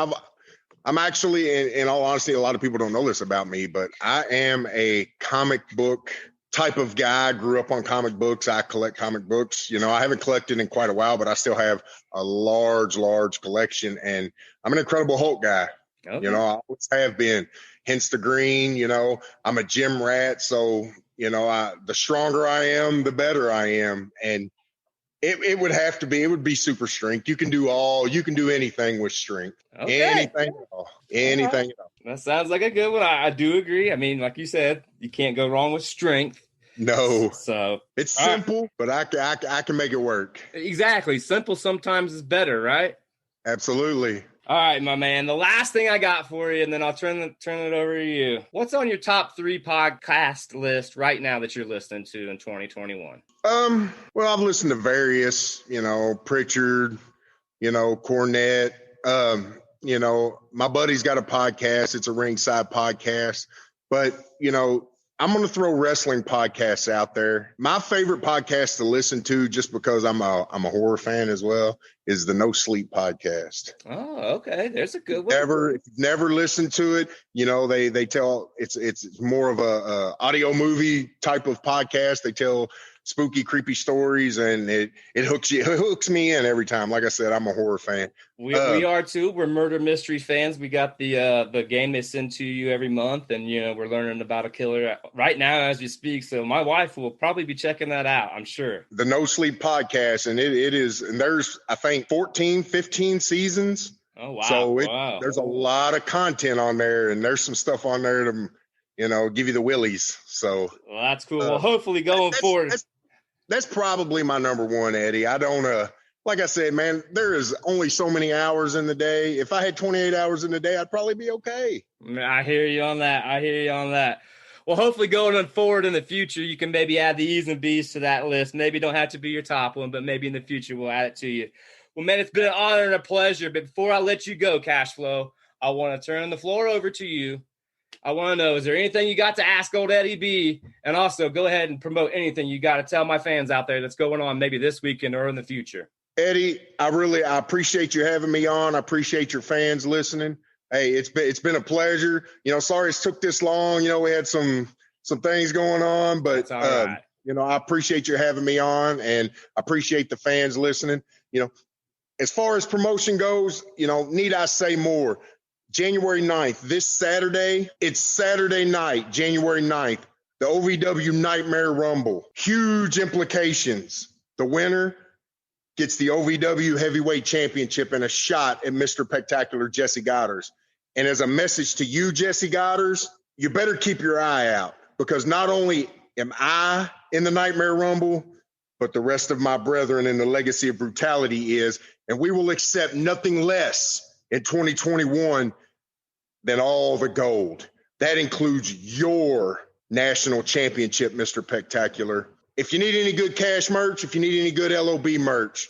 I'm actually, in all honesty, a lot of people don't know this about me, but I am a comic book type of guy. I grew up on comic books. I collect comic books. You know, I haven't collected in quite a while, but I still have a large collection, and I'm an Incredible Hulk guy. You Okay. know, I always have been. Hence the green. You know, I'm a gym rat, so you know, the stronger I am, the better I am, and it would have to be. It would be super strength. You can do anything with strength. Okay. Anything at all. All right. Anything at all. That sounds like a good one. I do agree. I mean, like you said, you can't go wrong with strength. No, So it's all right. simple, but I can make it work. Exactly. Simple sometimes is better, right? Absolutely. All right, my man. The last thing I got for you, and then I'll turn it over to you. What's on your top 3 podcast list right now that you're listening to in 2021? Well, I've listened to various, you know, Pritchard, you know, Cornette. You know, my buddy's got a podcast. It's a ringside podcast. But, you know, I'm going to throw wrestling podcasts out there. My favorite podcast to listen to, just because I'm a horror fan as well, is the No Sleep podcast. Oh, okay. There's a good one. If you've never listened to it, you know, they tell it's more of a audio movie type of podcast. They tell spooky, creepy stories, and it hooks me in every time. Like I said, I'm a horror fan. We are too. We're murder mystery fans. We got the game they send to you every month, and you know we're learning about a killer right now as we speak. So my wife will probably be checking that out, I'm sure. The No Sleep podcast, and it is, and there's I think 14, 15 seasons. Oh wow! So there's a lot of content on there, and there's some stuff on there to, you know, give you the willies. So well, that's cool. Well, hopefully going forward. That's probably my number one, Eddie. I don't like I said, man, there is only so many hours in the day. If I had 28 hours in the day, I'd probably be okay. I hear you on that. Well, hopefully going forward in the future, you can maybe add the E's and B's to that list. Maybe don't have to be your top one, but maybe in the future we'll add it to you. Well, man, it's been an honor and a pleasure. But before I let you go, Cashflow, I want to turn the floor over to you. I want to know, is there anything you got to ask old Eddie B? And also go ahead and promote anything you got to tell my fans out there that's going on maybe this weekend or in the future. Eddie, I appreciate you having me on. I appreciate your fans listening. Hey, it's been a pleasure. You know, sorry it took this long. You know, we had some things going on, but right. You know, I appreciate you having me on, and I appreciate the fans listening. You know, as far as promotion goes, you know, need I say more? January 9th, this Saturday, it's Saturday night, January 9th, the OVW Nightmare Rumble. Huge implications. The winner gets the OVW Heavyweight Championship and a shot at Mr. Spectacular Jesse Goddard. And as a message to you, Jesse Goddard, you better keep your eye out, because not only am I in the Nightmare Rumble, but the rest of my brethren in the Legacy of Brutality is, and we will accept nothing less in 2021 than all the gold. That includes your national championship, Mr. Spectacular. If you need any good cash merch, if you need any good LOB merch,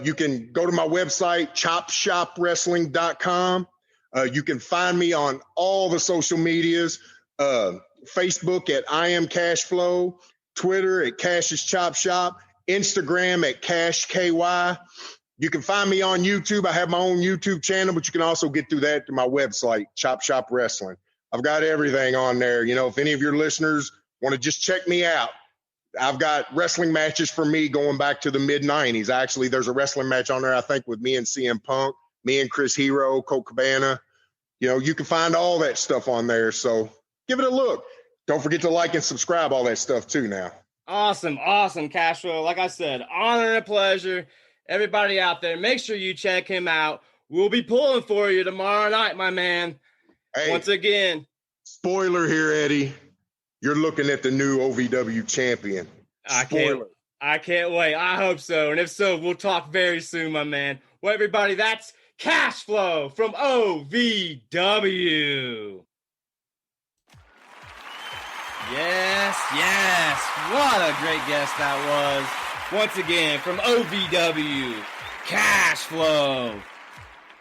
you can go to my website, chopshopwrestling.com. You can find me on all the social medias, Facebook at I Am Cashflow, Twitter at Cash's Chop Shop, Instagram at Cash KY. You can find me on YouTube. I have my own YouTube channel, but you can also get through that to my website, Chop Shop Wrestling. I've got everything on there. You know, if any of your listeners want to just check me out, I've got wrestling matches for me going back to the mid-'90s. Actually, there's a wrestling match on there, I think, with me and CM Punk, me and Chris Hero, Colt Cabana. You know, you can find all that stuff on there. So give it a look. Don't forget to like and subscribe, all that stuff too now. Awesome, Cashflow. Like I said, honor and a pleasure. Everybody out there, make sure you check him out. We'll be pulling for you tomorrow night, my man. Hey, once again. Spoiler here, Eddie. You're looking at the new OVW champion. Spoiler. I can't wait. I hope so. And if so, we'll talk very soon, my man. Well, everybody, that's Cashflow from OVW. Yes. What a great guest that was. Once again, from OVW, Cashflow.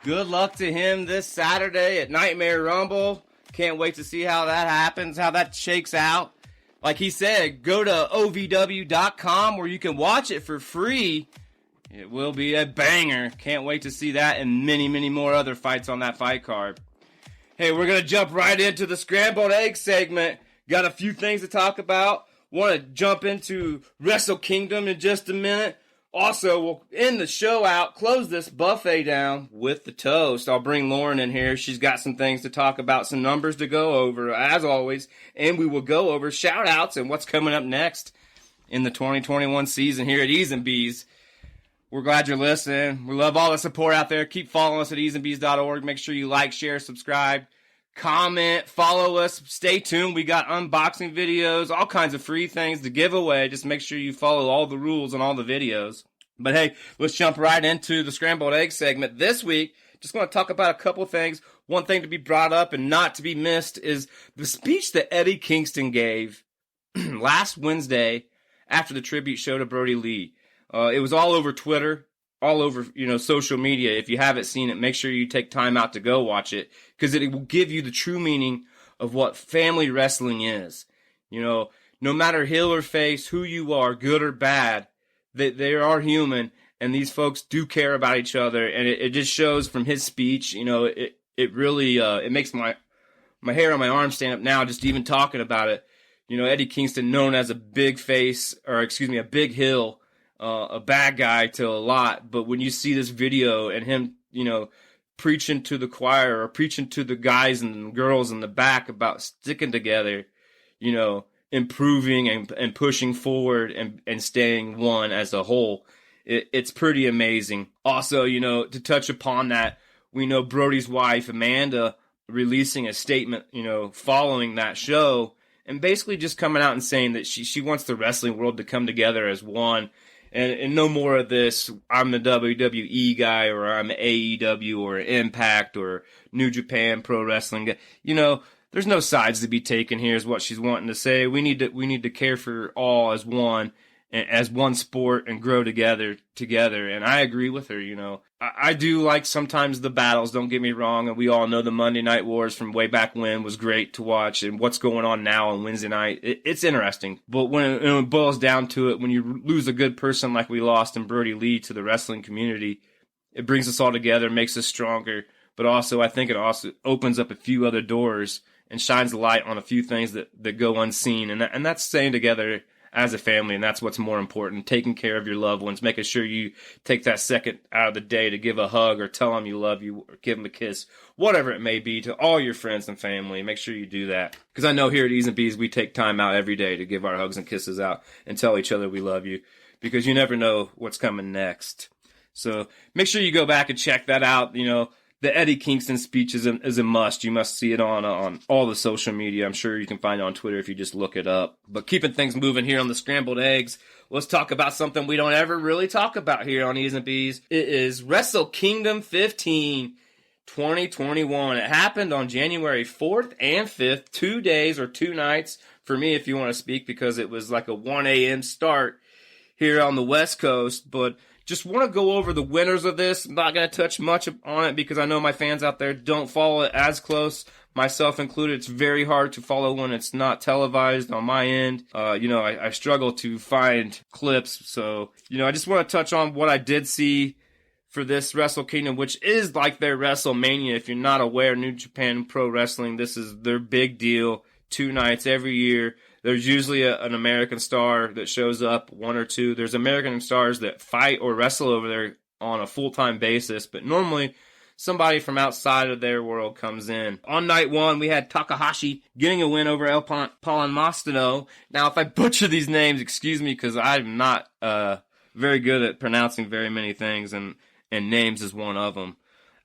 Good luck to him this Saturday at Nightmare Rumble. Can't wait to see how that happens, how that shakes out. Like he said, go to OVW.com where you can watch it for free. It will be a banger. Can't wait to see that and many, many more other fights on that fight card. Hey, we're going to jump right into the Scrambled Egg segment. Got a few things to talk about. Want to jump into Wrestle Kingdom in just a minute. Also, we'll end the show out, close this buffet down with the toast. I'll bring Lauren in here. She's got some things to talk about, some numbers to go over, as always. And we will go over shout-outs and what's coming up next in the 2021 season here at E's and B's. We're glad you're listening. We love all the support out there. Keep following us at easandb's.org. Make sure you like, share, subscribe, comment, follow us. Stay tuned. We got unboxing videos, all kinds of free things to give away. Just make sure you follow all the rules on all the videos. But hey, let's jump right into the scrambled egg segment. This week, just want to talk about a couple things. One thing to be brought up and not to be missed is the speech that Eddie Kingston gave last Wednesday after the tribute show to Brody Lee. It was all over Twitter, all over, social media. If you haven't seen it, make sure you take time out to go watch it, because it will give you the true meaning of what family wrestling is. No matter heel or face, who you are, good or bad, they are human, and these folks do care about each other, and it just shows from his speech. It really it makes my hair on my arm stand up now just even talking about it. Eddie Kingston, known as a big face, or excuse me, a big heel, a bad guy to a lot, but when you see this video and him, preaching to the choir or preaching to the guys and girls in the back about sticking together, improving and pushing forward and staying one as a whole, it's pretty amazing. Also, to touch upon that, we know Brody's wife, Amanda, releasing a statement, following that show, and basically just coming out and saying that she wants the wrestling world to come together as one. And no more of this, I'm the WWE guy, or I'm AEW, or Impact, or New Japan Pro Wrestling guy. There's no sides to be taken here, is what she's wanting to say. We need to care for all as one sport, and grow together. And I agree with her. I do like sometimes the battles, don't get me wrong, and we all know the Monday Night Wars from way back when was great to watch, and what's going on now on Wednesday night, it's interesting. But when it boils down to it, when you lose a good person like we lost in Brody Lee to the wrestling community, it brings us all together, makes us stronger, but also I think it also opens up a few other doors and shines a light on a few things that go unseen, and that's staying together as a family, and that's what's more important, taking care of your loved ones, making sure you take that second out of the day to give a hug or tell them you love you or give them a kiss, whatever it may be, to all your friends and family. Make sure you do that, because I know here at E's and B's we take time out every day to give our hugs and kisses out and tell each other we love you, because you never know what's coming next. So make sure you go back and check that out. The Eddie Kingston speech is a must. You must see it on all the social media. I'm sure you can find it on Twitter if you just look it up. But keeping things moving here on the Scrambled Eggs, let's talk about something we don't ever really talk about here on E's and B's. It is Wrestle Kingdom 15 2021. It happened on January 4th and 5th, 2 days or 2 nights for me, if you want to speak, because it was like a 1 a.m. start here on the West Coast. But just want to go over the winners of this. I'm not going to touch much on it because I know my fans out there don't follow it as close, myself included. It's very hard to follow when it's not televised on my end. I struggle to find clips. So, I just want to touch on what I did see for this Wrestle Kingdom, which is like their WrestleMania. If you're not aware, New Japan Pro Wrestling, this is their big deal. 2 nights every year. There's usually an American star that shows up, 1 or 2. There's American stars that fight or wrestle over there on a full-time basis, but normally somebody from outside of their world comes in. On night 1, we had Takahashi getting a win over El Mastino. Now, if I butcher these names, excuse me, because I'm not very good at pronouncing very many things, and names is one of them.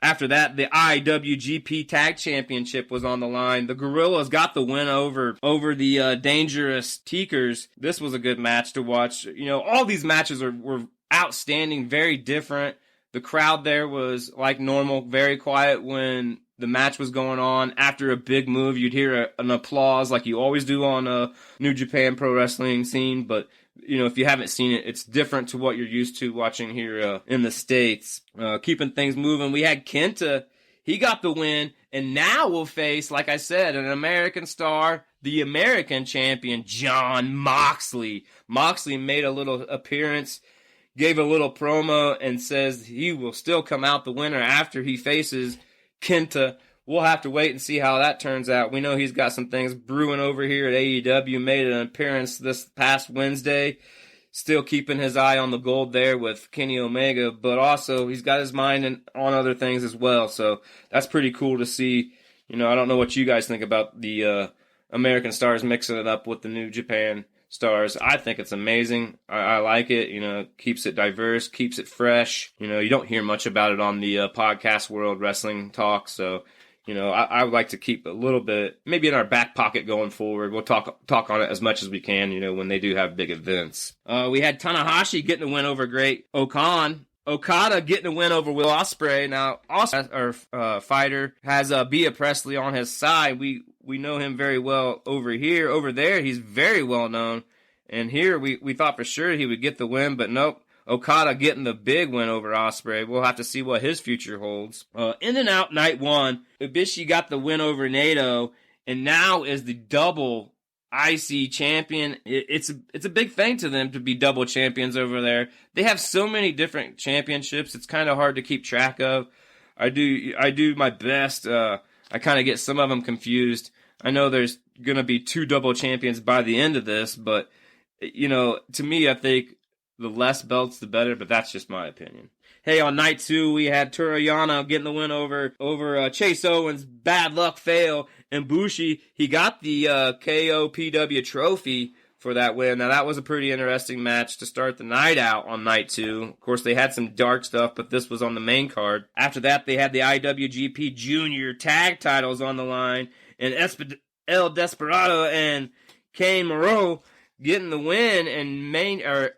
After that, the IWGP Tag Championship was on the line. The Gorillas got the win over the Dangerous Teakers. This was a good match to watch. All these matches were outstanding, very different. The crowd there was like normal, very quiet when the match was going on. After a big move, you'd hear an applause like you always do on a New Japan Pro Wrestling scene, but if you haven't seen it, it's different to what you're used to watching here in the States. Keeping things moving, we had Kenta. He got the win, and now we'll face, like I said, an American star, the American champion, Jon Moxley. Moxley made a little appearance, gave a little promo, and says he will still come out the winner after he faces Kenta. We'll have to wait and see how that turns out. We know he's got some things brewing over here at AEW. Made an appearance this past Wednesday. still keeping his eye on the gold there with Kenny Omega, but also he's got his mind on other things as well. So that's pretty cool to see. I don't know what you guys think about the American stars mixing it up with the New Japan stars. I think it's amazing. I like it. Keeps it diverse, keeps it fresh. You don't hear much about it on the podcast world, Wrestling Talk. So, I would like to keep a little bit, maybe in our back pocket going forward. We'll talk on it as much as we can, when they do have big events. We had Tanahashi getting a win over Great Okan. Okada getting a win over Will Ospreay. Now, our fighter has Bea Presley on his side. We know him very well over here. Over there, he's very well known. And here, we thought for sure he would get the win, but nope. Okada getting the big win over Ospreay. We'll have to see what his future holds. In and out night one, Ibushi got the win over Naito, and now is the double IC champion. It's a big thing to them to be double champions over there. They have so many different championships. It's kind of hard to keep track of. I do my best. I kind of get some of them confused. I know there's going to be 2 double champions by the end of this, but to me, I think the less belts, the better, but that's just my opinion. Hey, on night 2, we had Toriyano getting the win over Chase Owens. Bad luck fail. And Bushi, he got the KOPW trophy for that win. Now, that was a pretty interesting match to start the night out on night 2. Of course, they had some dark stuff, but this was on the main card. After that, they had the IWGP Junior tag titles on the line. And El Desperado and Kane Moreau getting the win and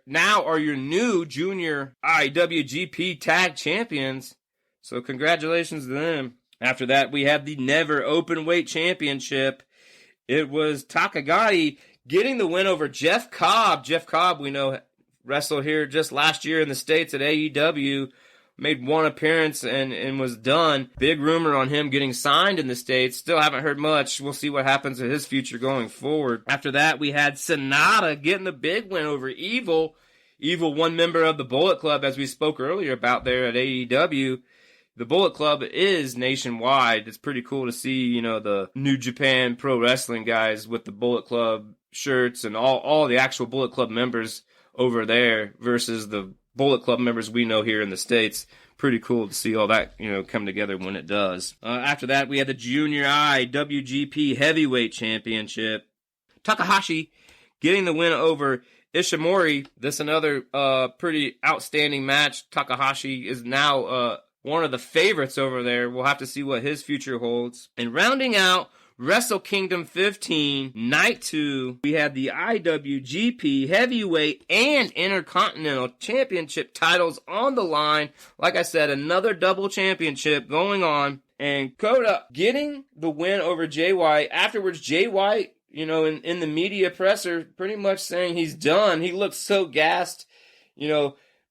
now are your new junior IWGP tag champions. So congratulations to them. After that, we have the Never Openweight Championship. It was Takagami getting the win over Jeff Cobb. Jeff Cobb, we know, wrestled here just last year in the States at AEW. Made one appearance and was done. Big rumor on him getting signed in the States. Still haven't heard much. We'll see what happens to his future going forward. After that, we had Sonata getting the big win over Evil. Evil, one member of the Bullet Club, as we spoke earlier about there at AEW. The Bullet Club is nationwide. It's pretty cool to see, the New Japan Pro Wrestling guys with the Bullet Club shirts and all the actual Bullet Club members over there versus the Bullet Club members we know here in the States. Pretty cool to see all that, come together when it does. After that, we had the Junior IWGP Heavyweight Championship. Takahashi getting the win over Ishimori. This another pretty outstanding match. Takahashi is now one of the favorites over there. We'll have to see what his future holds. And rounding out Wrestle Kingdom 15, Night 2, we had the IWGP Heavyweight and Intercontinental Championship titles on the line. Like I said, another double championship going on. And Kota getting the win over Jay White. Afterwards, Jay White, in the media presser, pretty much saying he's done. He looked so gassed.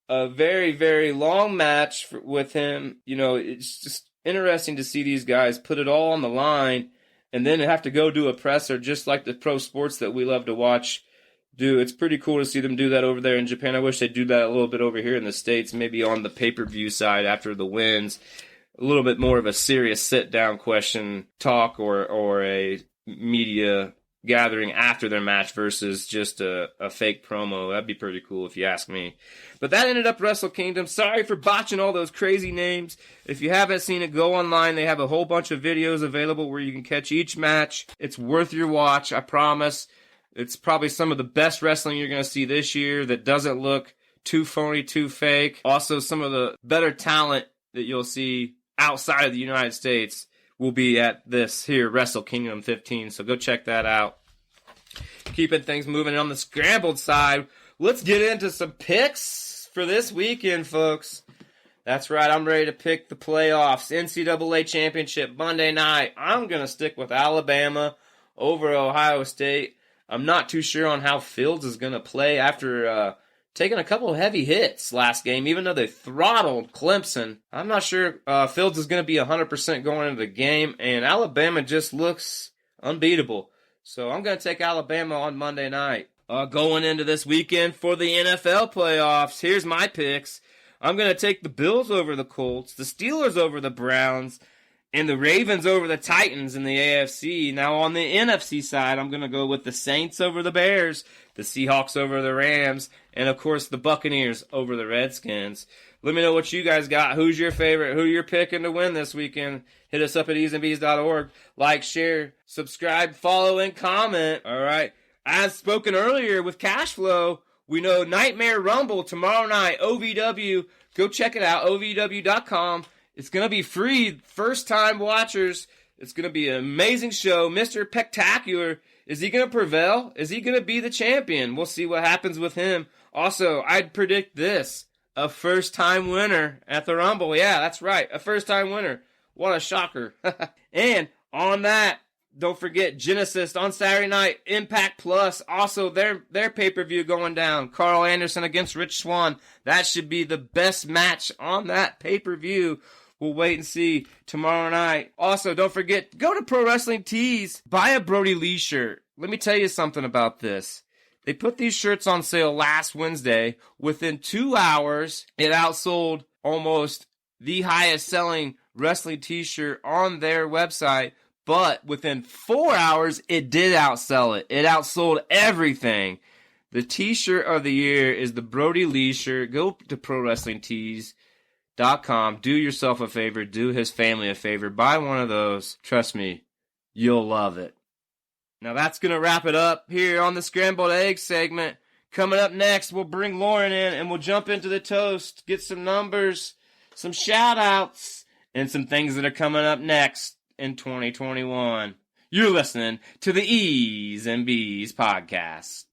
A very, very long match with him. It's just interesting to see these guys put it all on the line and then have to go do a presser just like the pro sports that we love to watch do. It's pretty cool to see them do that over there in Japan. I wish they'd do that a little bit over here in the States, maybe on the pay-per-view side after the wins. A little bit more of a serious sit-down question talk or a media gathering after their match versus just a fake promo. That'd be pretty cool if you ask me. But that ended up Wrestle Kingdom. Sorry for botching all those crazy names. If you haven't seen it, go online. They have a whole bunch of videos available where you can catch each match. It's worth your watch, I promise. It's probably some of the best wrestling you're going to see this year that doesn't look too phony, too fake. Also, some of the better talent that you'll see outside of the United States will be at this here Wrestle Kingdom 15, so go check that out. Keeping things moving on the scrambled side, let's get into some picks for this weekend, folks. That's right, I'm ready to pick the playoffs. NCAA Championship Monday night. I'm going to stick with Alabama over Ohio State. I'm not too sure on how Fields is going to play after taking a couple of heavy hits last game, even though they throttled Clemson. I'm not sure Fields is going to be 100% going into the game, and Alabama just looks unbeatable. So I'm going to take Alabama on Monday night. Going into this weekend for the NFL playoffs, here's my picks. I'm going to take the Bills over the Colts, the Steelers over the Browns, And the Ravens over the Titans in the AFC. Now on the NFC side, I'm going to go with the Saints over the Bears, the Seahawks over the Rams, and of course the Buccaneers over the Redskins. Let me know what you guys got. Who's your favorite? Who you're picking to win this weekend? Hit us up at easybees.org. Like, share, subscribe, follow, and comment. All right. As spoken earlier with Cash Flow, we know Nightmare Rumble tomorrow night. OVW. Go check it out. OVW.com. It's going to be free. First-time watchers. It's going to be an amazing show. Mr. Spectacular. Is he going to prevail? Is he going to be the champion? We'll see what happens with him. Also, I'd predict this. A first-time winner at the Rumble. Yeah, that's right. A first-time winner. What a shocker. And on that, don't forget Genesis on Saturday night. Impact Plus. Also, their pay-per-view going down. Carl Anderson against Rich Swann. That should be the best match on that pay-per-view. We'll wait and see tomorrow night. Also, don't forget, go to Pro Wrestling Tees. Buy a Brody Lee shirt. Let me tell you something about this. They put these shirts on sale last Wednesday. Within 2 hours, it outsold almost the highest selling wrestling t-shirt on their website. But within 4 hours, it did outsell it. It outsold everything. The t-shirt of the year is the Brody Lee shirt. Go to ProWrestlingTees.com. Do yourself a favor. Do his family a favor. Buy one of those. Trust me, you'll love it. Now that's going to wrap it up here on the Scrambled Egg segment. Coming up next, we'll bring Lauren in and we'll jump into the toast, get some numbers, some shout-outs, and some things that are coming up next in 2021. You're listening to the E's and B's podcast.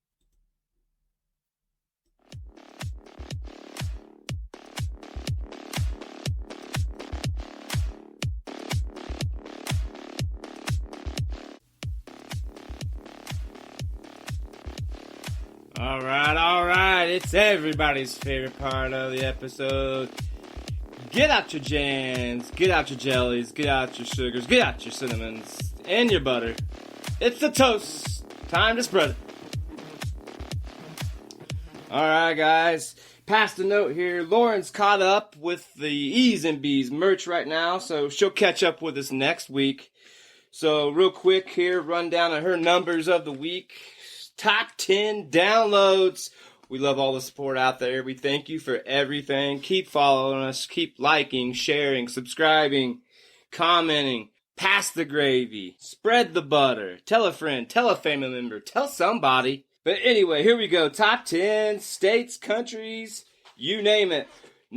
All right, it's everybody's favorite part of the episode. Get out your jams, get out your jellies, get out your sugars, get out your cinnamons, and your butter. It's the toast. Time to spread it. All right, guys. Past the note here. Lauren's caught up with the E's and B's merch right now, so she'll catch up with us next week. So real quick here, rundown of her numbers of the week. Top 10 downloads. We love all the support out there. We thank you for everything. Keep following us. Keep liking, sharing, subscribing, commenting. Pass the gravy. Spread the butter. Tell a friend. Tell a family member. Tell somebody. But anyway, here we go. Top 10 states, countries, you name it.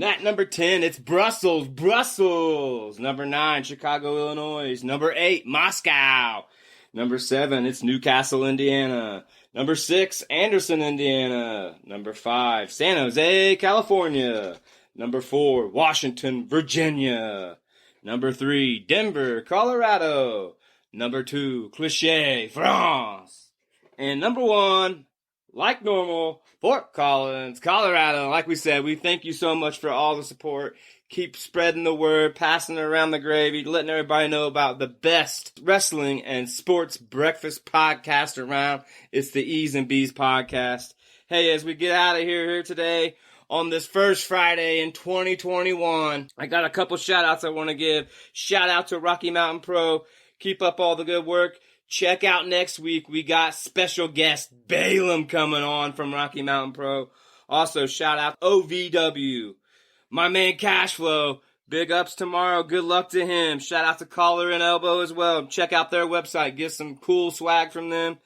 At number 10, it's Brussels. Brussels. Number 9, Chicago, Illinois. Number 8, Moscow. Number 7, it's Newcastle, Indiana. Number 6, Anderson, Indiana. Number 5, San Jose, California. Number 4, Washington, Virginia. Number 3, Denver, Colorado. Number 2, Clichy, France. And number 1, like normal, Fort Collins, Colorado. Like we said, we thank you so much for all the support. Keep spreading the word, passing around the gravy, letting everybody know about the best wrestling and sports breakfast podcast around. It's the E's and B's podcast. Hey, as we get out of here today on this first Friday in 2021, I got a couple shout-outs I want to give. Shout out to Rocky Mountain Pro. Keep up all the good work. Check out next week. We got special guest Balaam coming on from Rocky Mountain Pro. Also, shout out OVW. My man Cashflow, big ups tomorrow. Good luck to him. Shout out to Collar and Elbow as well. Check out their website. Get some cool swag from them.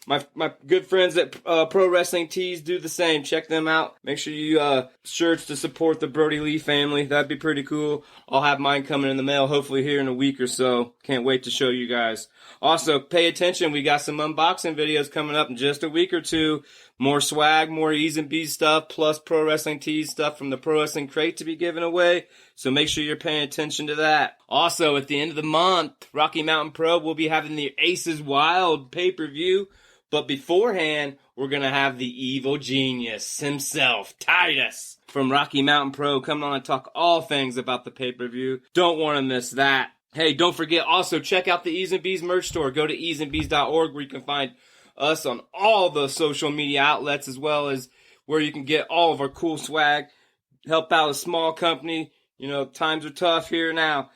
My good friends at Pro Wrestling Tees do the same. Check them out. Make sure you shirts to support the Brody Lee family. That'd be pretty cool. I'll have mine coming in the mail hopefully here in a week or so. Can't wait to show you guys. Also, pay attention. We got some unboxing videos coming up in just a week or two. More swag, more E's and B's stuff, plus Pro Wrestling Tees stuff from the Pro Wrestling Crate to be given away. So make sure you're paying attention to that. Also, at the end of the month, Rocky Mountain Pro will be having the Aces Wild pay-per-view. But beforehand, we're going to have the evil genius himself, Titus, from Rocky Mountain Pro, coming on and talk all things about the pay-per-view. Don't want to miss that. Hey, don't forget, also check out the E's and B's merch store. Go to easeandb's.org where you can find us on all the social media outlets, as well as where you can get all of our cool swag. Help out a small company. You know, times are tough here now.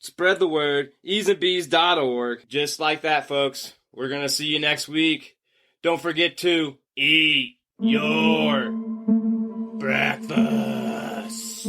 Spread the word. easeandbees.org. Just like that, folks. We're going to see you next week. Don't forget to eat your breakfast.